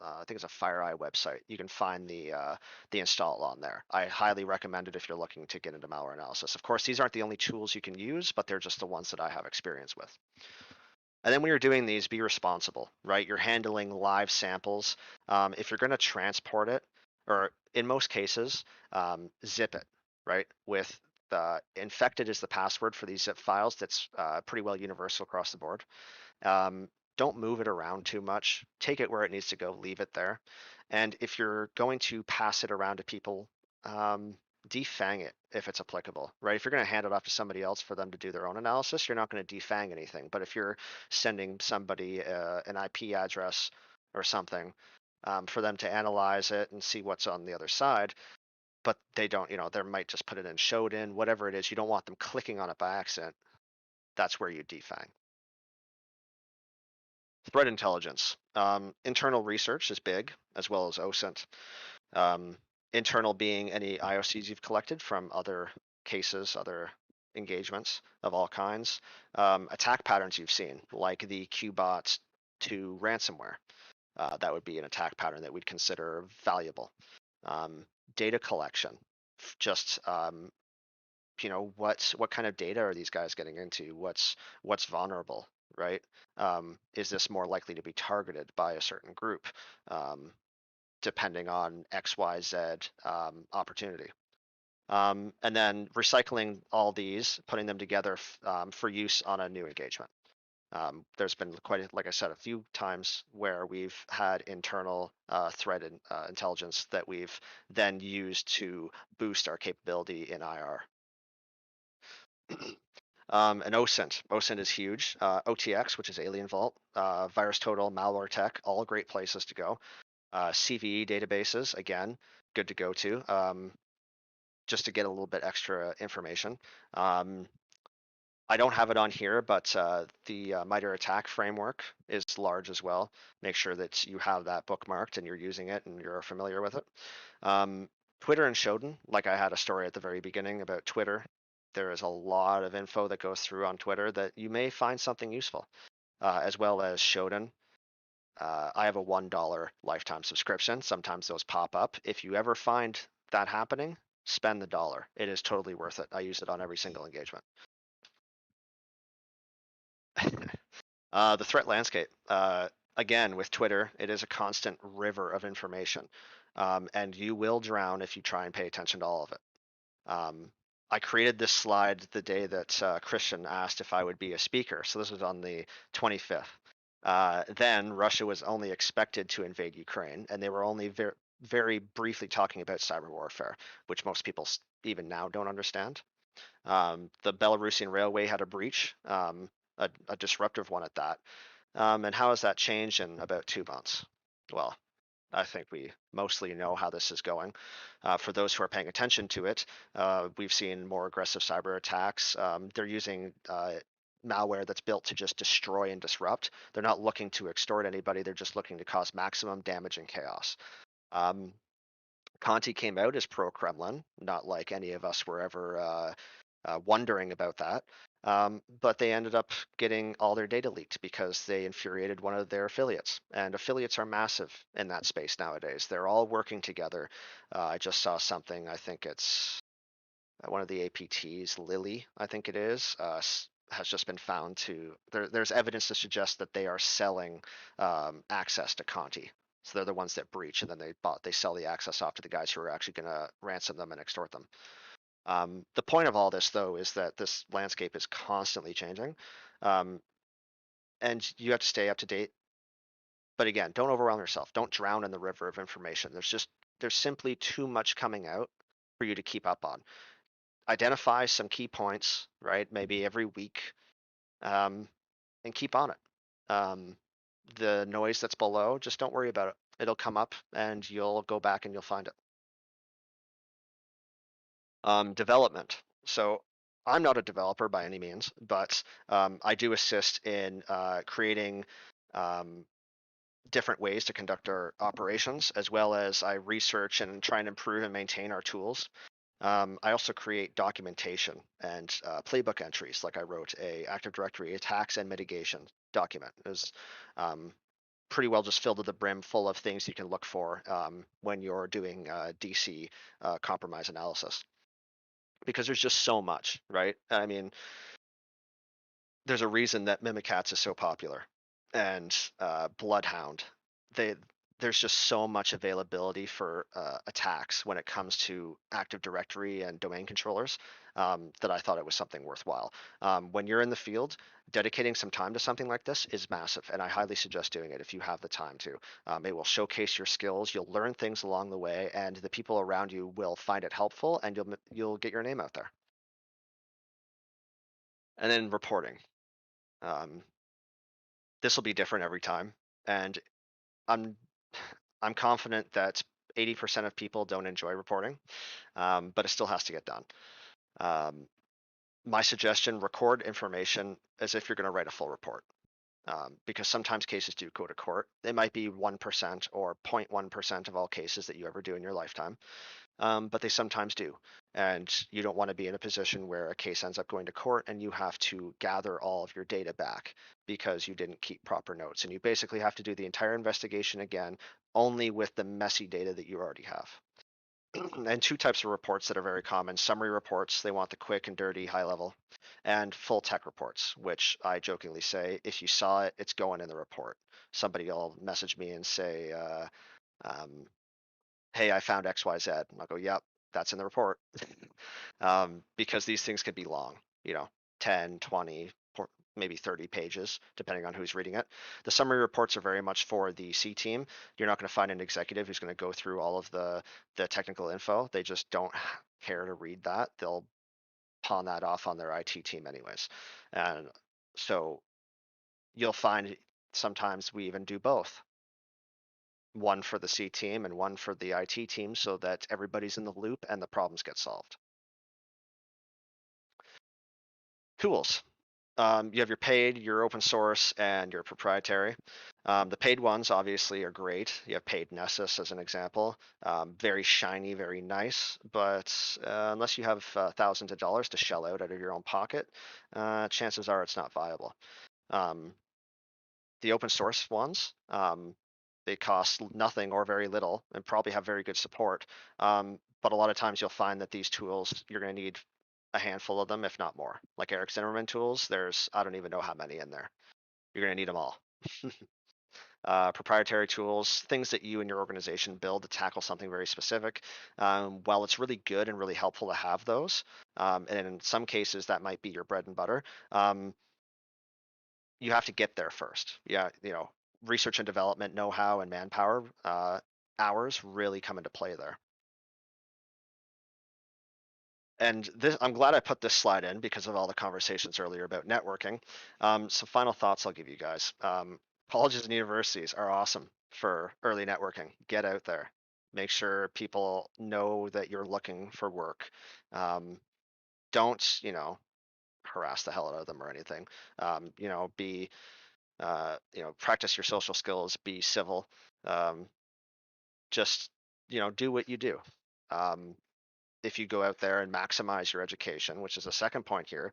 I think it's a FireEye website. You can find the install on there. I highly recommend it if you're looking to get into malware analysis. Of course, these aren't the only tools you can use, but they're just the ones that I have experience with. And then when you're doing these, be responsible, right? You're handling live samples. If you're going to transport it, or in most cases, zip it, right? With infected is the password for these zip files. That's pretty well universal across the board. Don't move it around too much. Take it where it needs to go, leave it there. And if you're going to pass it around to people, defang it if it's applicable, right? If you're going to hand it off to somebody else for them to do their own analysis, you're not going to defang anything. But if you're sending somebody an IP address or something for them to analyze it and see what's on the other side, but they don't, they might just put it in showed in, whatever it is, you don't want them clicking on it by accident. That's where you defang. Threat intelligence. Internal research is big, as well as OSINT. Internal being any IOCs you've collected from other cases, other engagements of all kinds. Attack patterns you've seen, like the QBot to ransomware. That would be an attack pattern that we'd consider valuable. Data collection. Just what kind of data are these guys getting into? What's vulnerable, right? Is this more likely to be targeted by a certain group, depending on XYZ opportunity? And then recycling all these, putting them together for use on a new engagement. There's been like I said, a few times where we've had internal threat intelligence that we've then used to boost our capability in IR. And OSINT. OSINT is huge. OTX, which is Alien Vault, VirusTotal, Malware Tech, all great places to go. CVE databases, again, good to go to, just to get a little bit extra information. I don't have it on here, but the MITRE ATT&CK framework is large as well. Make sure that you have that bookmarked and you're using it and you're familiar with it. Twitter and Shodan, like I had a story at the very beginning about Twitter. There is a lot of info that goes through on Twitter that you may find something useful, as well as Shodan. I have a $1 lifetime subscription. Sometimes those pop up. If you ever find that happening, spend the dollar. It is totally worth it. I use it on every single engagement. The threat landscape. Again, with Twitter, it is a constant river of information, and you will drown if you try and pay attention to all of it. I created this slide the day that Cristian asked if I would be a speaker. So this was on the 25th. Then Russia was only expected to invade Ukraine, and they were only very briefly talking about cyber warfare, which most people even now don't understand. The Belarusian railway had a breach, a disruptive one at that. And how has that changed in about 2 months? Well, I think we mostly know how this is going. For those who are paying attention to it, we've seen more aggressive cyber attacks. They're using malware that's built to just destroy and disrupt. They're not looking to extort anybody. They're just looking to cause maximum damage and chaos. Conti came out as pro-Kremlin, not like any of us were ever wondering about that. But they ended up getting all their data leaked because they infuriated one of their affiliates. And affiliates are massive in that space nowadays. They're all working together. I just saw something, I think it's one of the APTs, Lily, I think it is, has just been found to there's evidence to suggest that they are selling access to Conti. So they're the ones that breach, and then they sell the access off to the guys who are actually going to ransom them and extort them. The point of all this, though, is that this landscape is constantly changing, and you have to stay up to date. But again, don't overwhelm yourself. Don't drown in the river of information. There's simply too much coming out for you to keep up on. Identify some key points, right? Maybe every week, and keep on it. The noise that's below, just don't worry about it. It'll come up, and you'll go back and you'll find it. Development. So I'm not a developer by any means, but I do assist in creating different ways to conduct our operations, as well as I research and try and improve and maintain our tools. I also create documentation and playbook entries. Like I wrote a Active Directory attacks and mitigation document. It was pretty well just filled to the brim full of things you can look for when you're doing DC compromise analysis. Because there's just so much, right? I mean, there's a reason that Mimikatz is so popular, and Bloodhound. There's just so much availability for attacks when it comes to Active Directory and domain controllers that I thought it was something worthwhile. When you're in the field, dedicating some time to something like this is massive, and I highly suggest doing it if you have the time to. It will showcase your skills. You'll learn things along the way, and the people around you will find it helpful, and you'll get your name out there. And then reporting. This will be different every time, and I'm confident that 80% of people don't enjoy reporting, but it still has to get done. My suggestion: record information as if you're going to write a full report, because sometimes cases do go to court. They might be 1% or 0.1% of all cases that you ever do in your lifetime. But they sometimes do. And you don't want to be in a position where a case ends up going to court and you have to gather all of your data back because you didn't keep proper notes. And you basically have to do the entire investigation again, only with the messy data that you already have. And two types of reports that are very common: summary reports, they want the quick and dirty high level, and full tech reports, which I jokingly say, if you saw it, it's going in the report. Somebody will message me and say, hey, I found XYZ. And I'll go, yep, that's in the report. Because these things could be long, 10, 20, maybe 30 pages, depending on who's reading it. The summary reports are very much for the C team. You're not going to find an executive who's going to go through all of the technical info. They just don't care to read that. They'll pawn that off on their IT team anyways. And so you'll find sometimes we even do both. One for the C team and one for the IT team, so that everybody's in the loop and the problems get solved. Tools. You have your paid, your open source, and your proprietary. The paid ones obviously are great. You have paid Nessus as an example. Very shiny, very nice, but unless you have thousands of dollars to shell out of your own pocket, chances are it's not viable. The open source ones, they cost nothing or very little and probably have very good support. But a lot of times you'll find that these tools, you're going to need a handful of them, if not more. Like Eric Zimmerman tools, I don't even know how many in there. You're going to need them all. Proprietary tools, things that you and your organization build to tackle something very specific. While it's really good and really helpful to have those, and in some cases that might be your bread and butter, you have to get there first. Yeah, research and development know-how and manpower hours really come into play there. And I'm glad I put this slide in because of all the conversations earlier about networking. Some final thoughts I'll give you guys. Colleges and universities are awesome for early networking. Get out there. Make sure people know that you're looking for work. Don't, harass the hell out of them or anything. Practice your social skills, be civil. Just, do what you do. If you go out there and maximize your education, which is the second point here,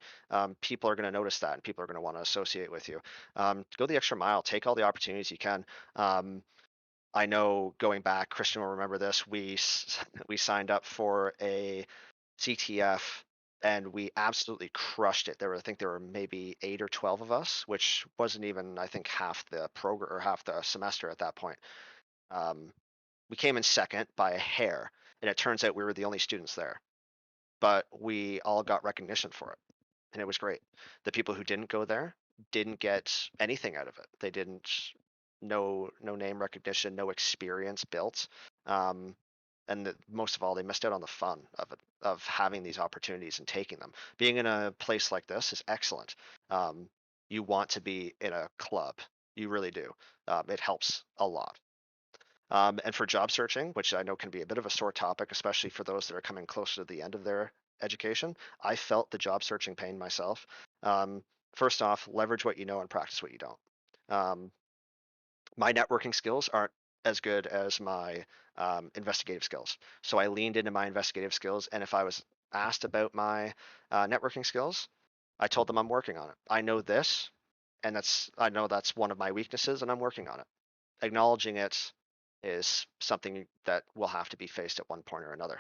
people are going to notice that and people are going to want to associate with you. Go the extra mile, take all the opportunities you can. I know going back, Cristian will remember this, we signed up for a CTF and we absolutely crushed it. I think there were maybe 8 or 12 of us, which wasn't even, I think, half the program or half the semester at that point. We came in second by a hair, and it turns out we were the only students there, but we all got recognition for it, and it was great. The people who didn't go there didn't get anything out of it. They didn't, no name recognition, no experience built. And most of all, they missed out on the fun of it, of having these opportunities and taking them. Being in a place like this is excellent. You want to be in a club, you really do. It helps a lot. And for job searching, which I know can be a bit of a sore topic, especially for those that are coming closer to the end of their education, I felt the job searching pain myself. First off, leverage what you know and practice what you don't. My networking skills aren't as good as my investigative skills. So I leaned into my investigative skills. And if I was asked about my networking skills, I told them I'm working on it. I know this, and I know that's one of my weaknesses, and I'm working on it. Acknowledging it is something that will have to be faced at one point or another.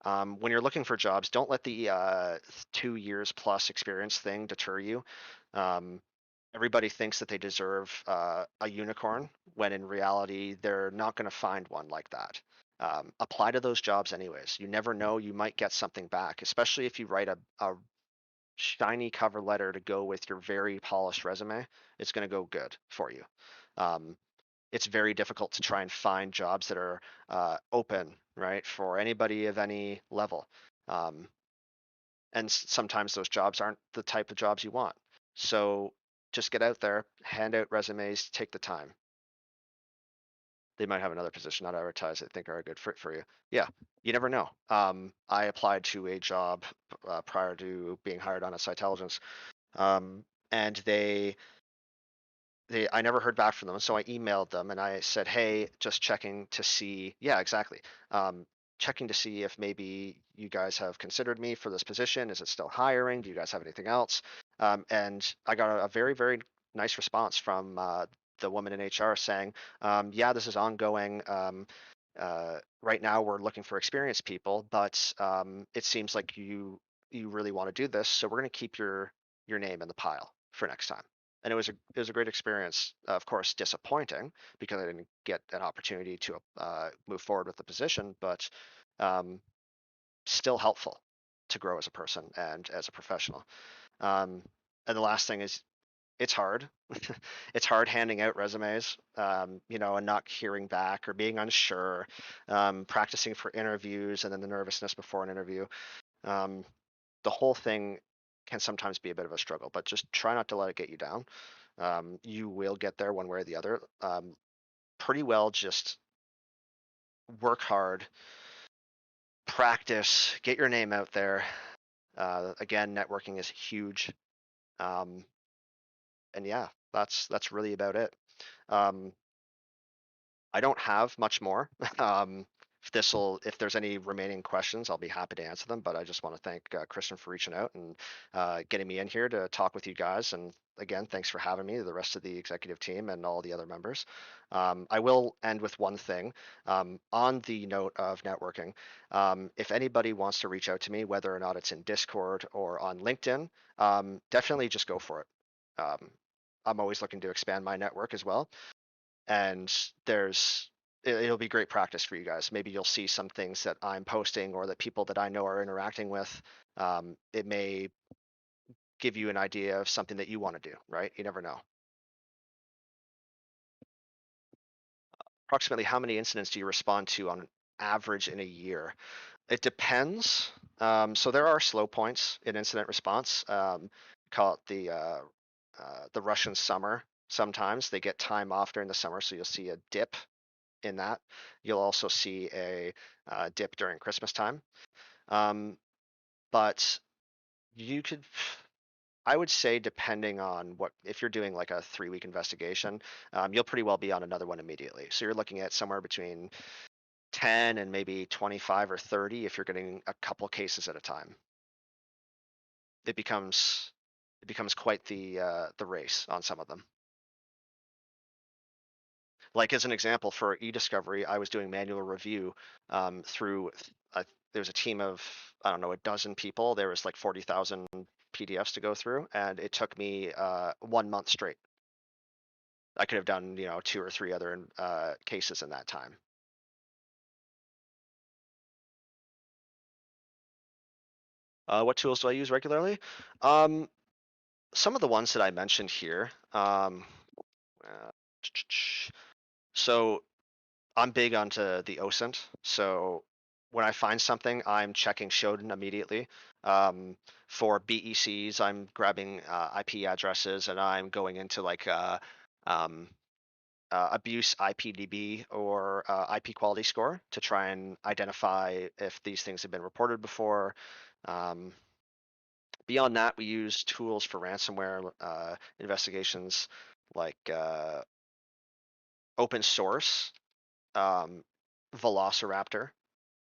When you're looking for jobs, don't let the 2 years plus experience thing deter you. Everybody thinks that they deserve a unicorn, when in reality, they're not going to find one like that. Apply to those jobs anyways. You never know, you might get something back, especially if you write a shiny cover letter to go with your very polished resume. It's going to go good for you. It's very difficult to try and find jobs that are open, right, for anybody of any level. And sometimes those jobs aren't the type of jobs you want. So just get out there, hand out resumes, take the time. They might have another position not advertised that think are a good fit for you. Yeah, you never know. I applied to a job prior to being hired on at ChiLin, and I never heard back from them. So I emailed them and I said, hey, just checking to see. Yeah, exactly. Checking to see if maybe you guys have considered me for this position. Is it still hiring? Do you guys have anything else? And I got a very, very nice response from the woman in HR saying, yeah, this is ongoing. Right now we're looking for experienced people, but it seems like you really want to do this. So we're going to keep your name in the pile for next time. And it was a great experience. Of course, disappointing because I didn't get an opportunity to move forward with the position, but still helpful to grow as a person and as a professional. And the last thing is, it's hard. It's hard handing out resumes, and not hearing back or being unsure, practicing for interviews and then the nervousness before an interview. The whole thing can sometimes be a bit of a struggle, but just try not to let it get you down. You will get there one way or the other. Pretty well just work hard, practice, get your name out there. Again, networking is huge. And yeah, that's really about it. I don't have much more. If there's any remaining questions, I'll be happy to answer them. But I just want to thank Cristian for reaching out and getting me in here to talk with you guys. And again, thanks for having me, the rest of the executive team and all the other members. I will end with one thing. On the note of networking, if anybody wants to reach out to me, whether or not it's in Discord or on LinkedIn, definitely just go for it. I'm always looking to expand my network as well. And it'll be great practice for you guys. Maybe you'll see some things that I'm posting or that people that I know are interacting with. It may give you an idea of something that you want to do, right? You never know. Approximately how many incidents do you respond to on average in a year? It depends. So there are slow points in incident response. Call it the Russian summer. Sometimes they get time off during the summer, so you'll see a dip in that. You'll also see a dip during Christmas time. But I would say, depending on if you're doing like a 3-week investigation, you'll pretty well be on another one immediately. So you're looking at somewhere between 10 and maybe 25 or 30 if you're getting a couple cases at a time. It becomes quite the race on some of them. Like as an example, for e-discovery, I was doing manual review through there was a team of, I don't know, a dozen people. There was like 40,000 PDFs to go through, and it took me 1 month straight. I could have done, 2 or 3 other cases in that time. What tools do I use regularly? Some of the ones that I mentioned here. So I'm big onto the OSINT. So when I find something, I'm checking Shodan immediately. For BECs, I'm grabbing IP addresses and I'm going into like abuse IPDB or IP quality score to try and identify if these things have been reported before. Beyond that, we use tools for ransomware investigations like open source, Velociraptor,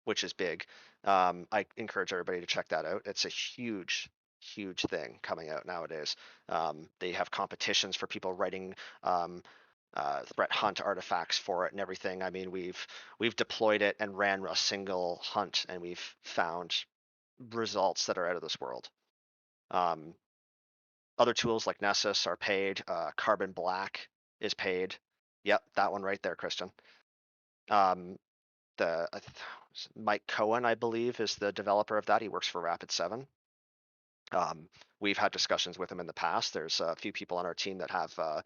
which is big. I encourage everybody to check that out. It's a huge, huge thing coming out nowadays. They have competitions for people writing threat hunt artifacts for it and everything. I mean, we've deployed it and ran a single hunt, and we've found results that are out of this world. Other tools like Nessus are paid. Carbon Black is paid. Yep, that one right there, Christian. Mike Cohen, I believe, is the developer of that. He works for Rapid7. We've had discussions with him in the past. There's a few people on our team that have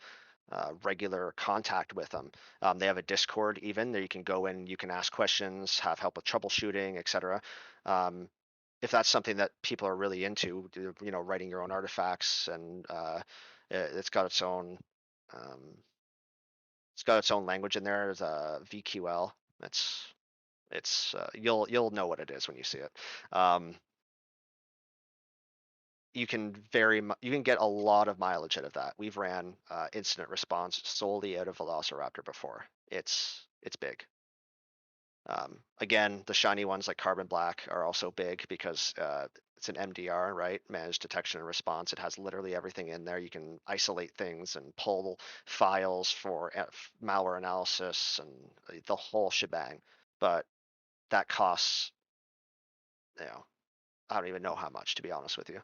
regular contact with them. They have a Discord even there. You can go in, you can ask questions, have help with troubleshooting, etc. If that's something that people are really into, writing your own artifacts, and it's got its own language in there. There's a VQL. You'll know what it is when you see it. You can get a lot of mileage out of that. We've ran incident response solely out of Velociraptor before. It's big. Again, the shiny ones like Carbon Black are also big because it's an MDR, right? Managed detection and response. It has literally everything in there. You can isolate things and pull files for malware analysis and the whole shebang. But that costs, I don't even know how much, to be honest with you.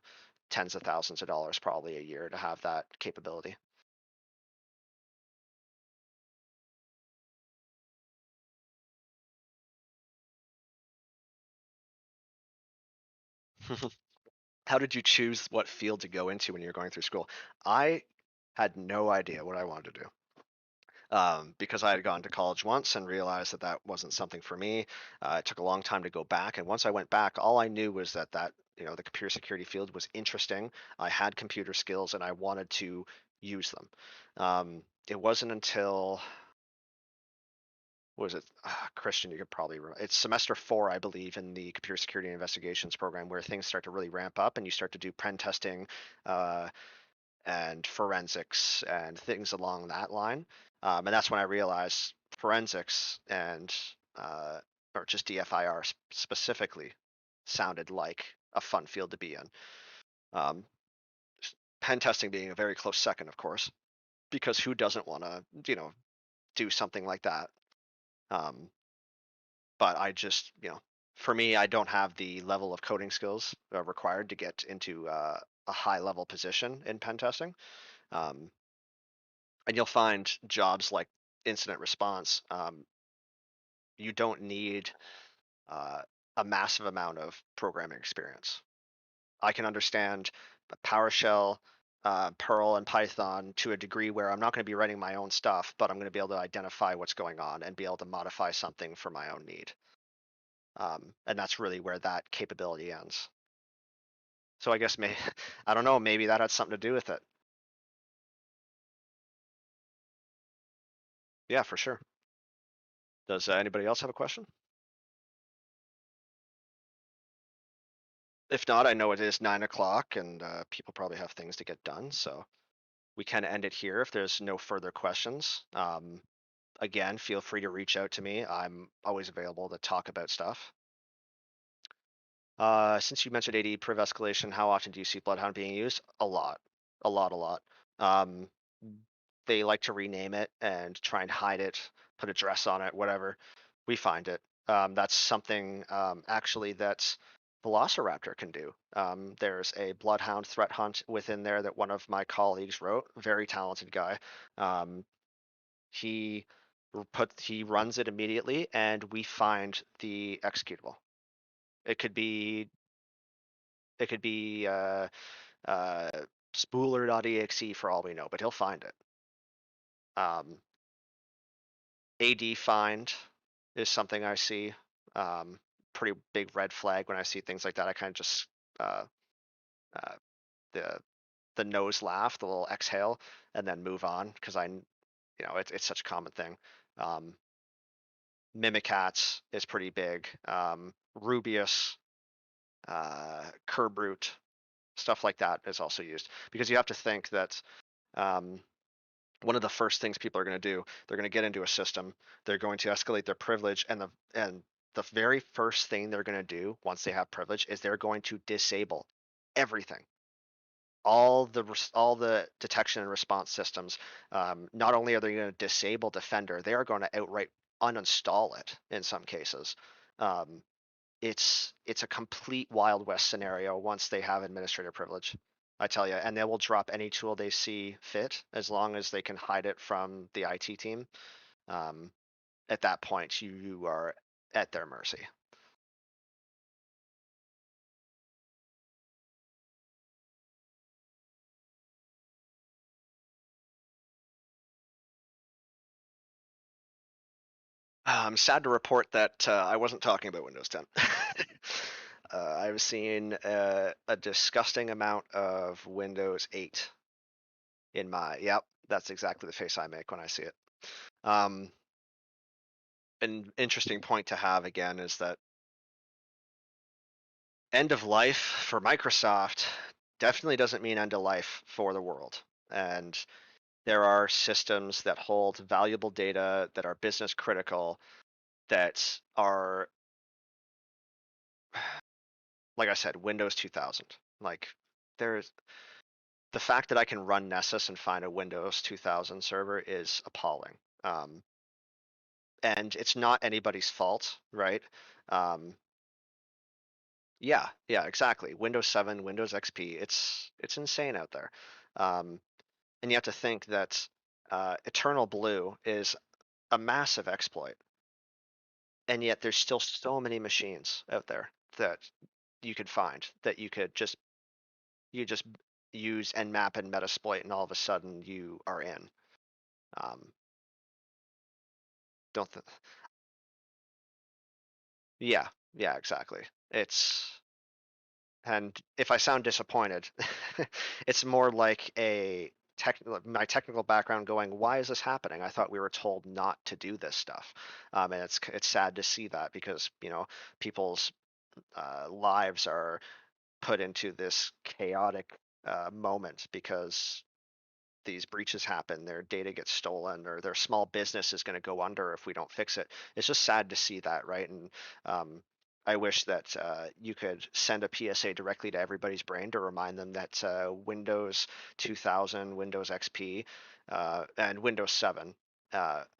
Tens of thousands of dollars probably a year to have that capability. How did you choose what field to go into when you were going through school? I had no idea what I wanted to do. Because I had gone to college once and realized that wasn't something for me. It took a long time to go back, and once I went back, all I knew was that the computer security field was interesting. I had computer skills, and I wanted to use them. It wasn't until Christian, you could probably remember. It's semester 4, I believe, in the computer security investigations program where things start to really ramp up and you start to do pen testing and forensics and things along that line. And that's when I realized forensics and or just DFIR specifically sounded like a fun field to be in. Pen testing being a very close second, of course, because who doesn't want to, do something like that? But I just, for me, I don't have the level of coding skills required to get into a high level position in pen testing. And you'll find jobs like incident response, you don't need a massive amount of programming experience. I can understand PowerShell, Perl, and Python to a degree where I'm not going to be writing my own stuff, but I'm going to be able to identify what's going on and be able to modify something for my own need. And that's really where that capability ends. So I guess I don't know, maybe that had something to do with it. Yeah, for sure. Does anybody else have a question? If not, I know it is 9 o'clock and people probably have things to get done, so we can end it here if there's no further questions. Again, feel free to reach out to me. I'm always available to talk about stuff. Since you mentioned AD priv escalation, how often do you see Bloodhound being used? A lot. They like to rename it and try and hide it, put a dress on it, whatever. We find it. That's something actually that Velociraptor can do. There's a Bloodhound threat hunt within there that one of my colleagues wrote. Very talented guy. He runs it immediately, and we find the executable. It could be spooler.exe for all we know, but he'll find it. AD find is something I see. Pretty big red flag when I see things like that. I kind of just uh, the nose laugh, the little exhale, and then move on because it's such a common thing. Mimikatz is pretty big. Rubius, Kerbrute, stuff like that is also used because you have to think that one of the first things people are going to do, they're going to get into a system, they're going to escalate their privilege, and the very first thing they're going to do once they have privilege is they're going to disable everything, all the detection and response systems. Not only are they going to disable Defender, they are going to outright uninstall it in some cases. It's a complete Wild West scenario once they have administrator privilege, I tell you, and they will drop any tool they see fit as long as they can hide it from the IT team. At that point, you are at their mercy. I'm sad to report that I wasn't talking about Windows 10. I've seen a disgusting amount of Windows 8 in my, yep, that's exactly the face I make when I see it. An interesting point to have again is that end of life for Microsoft definitely doesn't mean end of life for the world. And there are systems that hold valuable data that are business critical that are, like I said, Windows 2000. Like there's the fact that I can run Nessus and find a Windows 2000 server is appalling. And it's not anybody's fault, right? Yeah, exactly. Windows 7, Windows XP, it's insane out there. And you have to think that Eternal Blue is a massive exploit, and yet there's still so many machines out there that you could find that you just use nmap and metasploit, and all of a sudden you are in. Don't th Yeah, exactly. And if I sound disappointed, it's more like my technical background going, why is this happening? I thought we were told not to do this stuff. And it's sad to see that because, people's lives are put into this chaotic moment because these breaches happen, their data gets stolen, or their small business is going to go under if we don't fix it. It's just sad to see that, right? And I wish that you could send a PSA directly to everybody's brain to remind them that Windows 2000, Windows XP, and Windows 7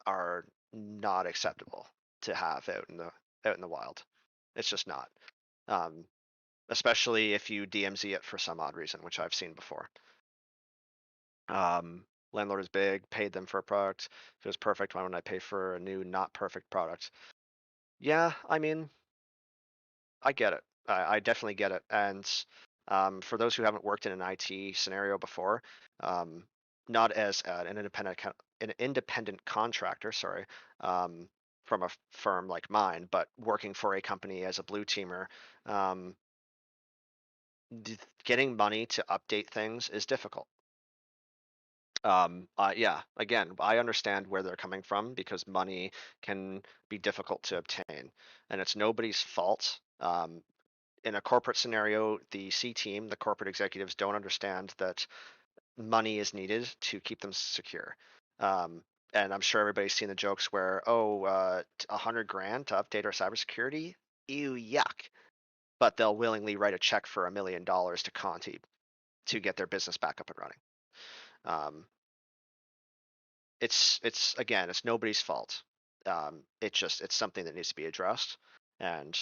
are not acceptable to have out in the wild. It's just not. Especially if you DMZ it for some odd reason, which I've seen before. Landlord is big, paid them for a product. If it was perfect, why wouldn't I pay for a new, not perfect product? Yeah, I mean, I get it. I definitely get it. And for those who haven't worked in an IT scenario before, not as an independent contractor, sorry, from a firm like mine, but working for a company as a blue teamer, getting money to update things is difficult. Yeah, again, I understand where they're coming from because money can be difficult to obtain, and it's nobody's fault. In a corporate scenario, the C team, the corporate executives, don't understand that money is needed to keep them secure. And I'm sure everybody's seen the jokes where, oh, $100,000 to update our cybersecurity, ew, yuck. But they'll willingly write a check for $1 million to Conti to get their business back up and running. It's again, it's nobody's fault. it's something that needs to be addressed. And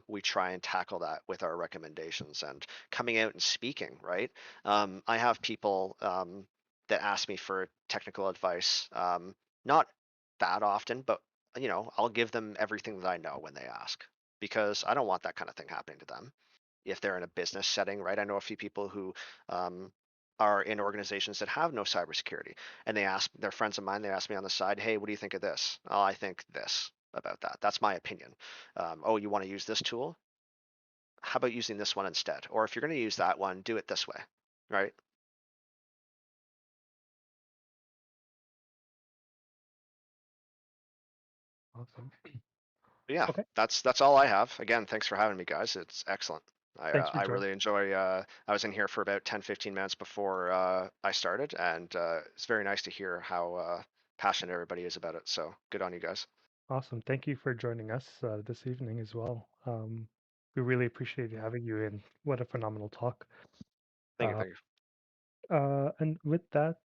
we try and tackle that with our recommendations and coming out and speaking, right? I have people that ask me for technical advice, not that often, but I'll give them everything that I know when they ask, because I don't want that kind of thing happening to them if they're in a business setting, right? I know a few people who are in organizations that have no cybersecurity, and they're friends of mine. They ask me on the side, "Hey, what do you think of this?" "Oh, I think this about that. That's my opinion." "Oh, you want to use this tool? How about using this one instead? Or if you're going to use that one, do it this way," right? Awesome. But yeah, Okay. that's all I have. Again, thanks for having me, guys. It's excellent. Thanks for I joining. really enjoy. I was in here for about 10-15 minutes before I started, and it's very nice to hear how passionate everybody is about it. So good on you guys. Awesome. Thank you for joining us this evening as well. We really appreciate having you, and what a phenomenal talk. Thank you. Uh, Thank you. and with that,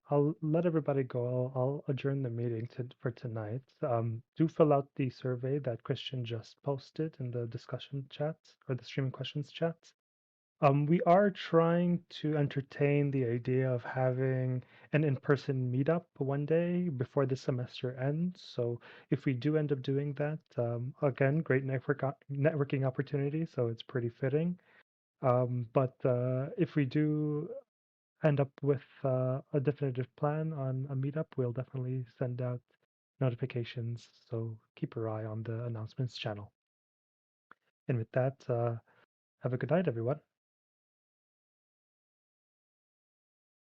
I'll let everybody go. I'll adjourn the meeting for tonight. Do fill out the survey that Cristian just posted in the discussion chat or the streaming questions chat. We are trying to entertain the idea of having an in-person meetup one day before the semester ends. So if we do end up doing that, again, great networking opportunity. So it's pretty fitting. But if we do end up with a definitive plan on a meetup, we'll definitely send out notifications. So keep your eye on the announcements channel. And with that, have a good night, everyone.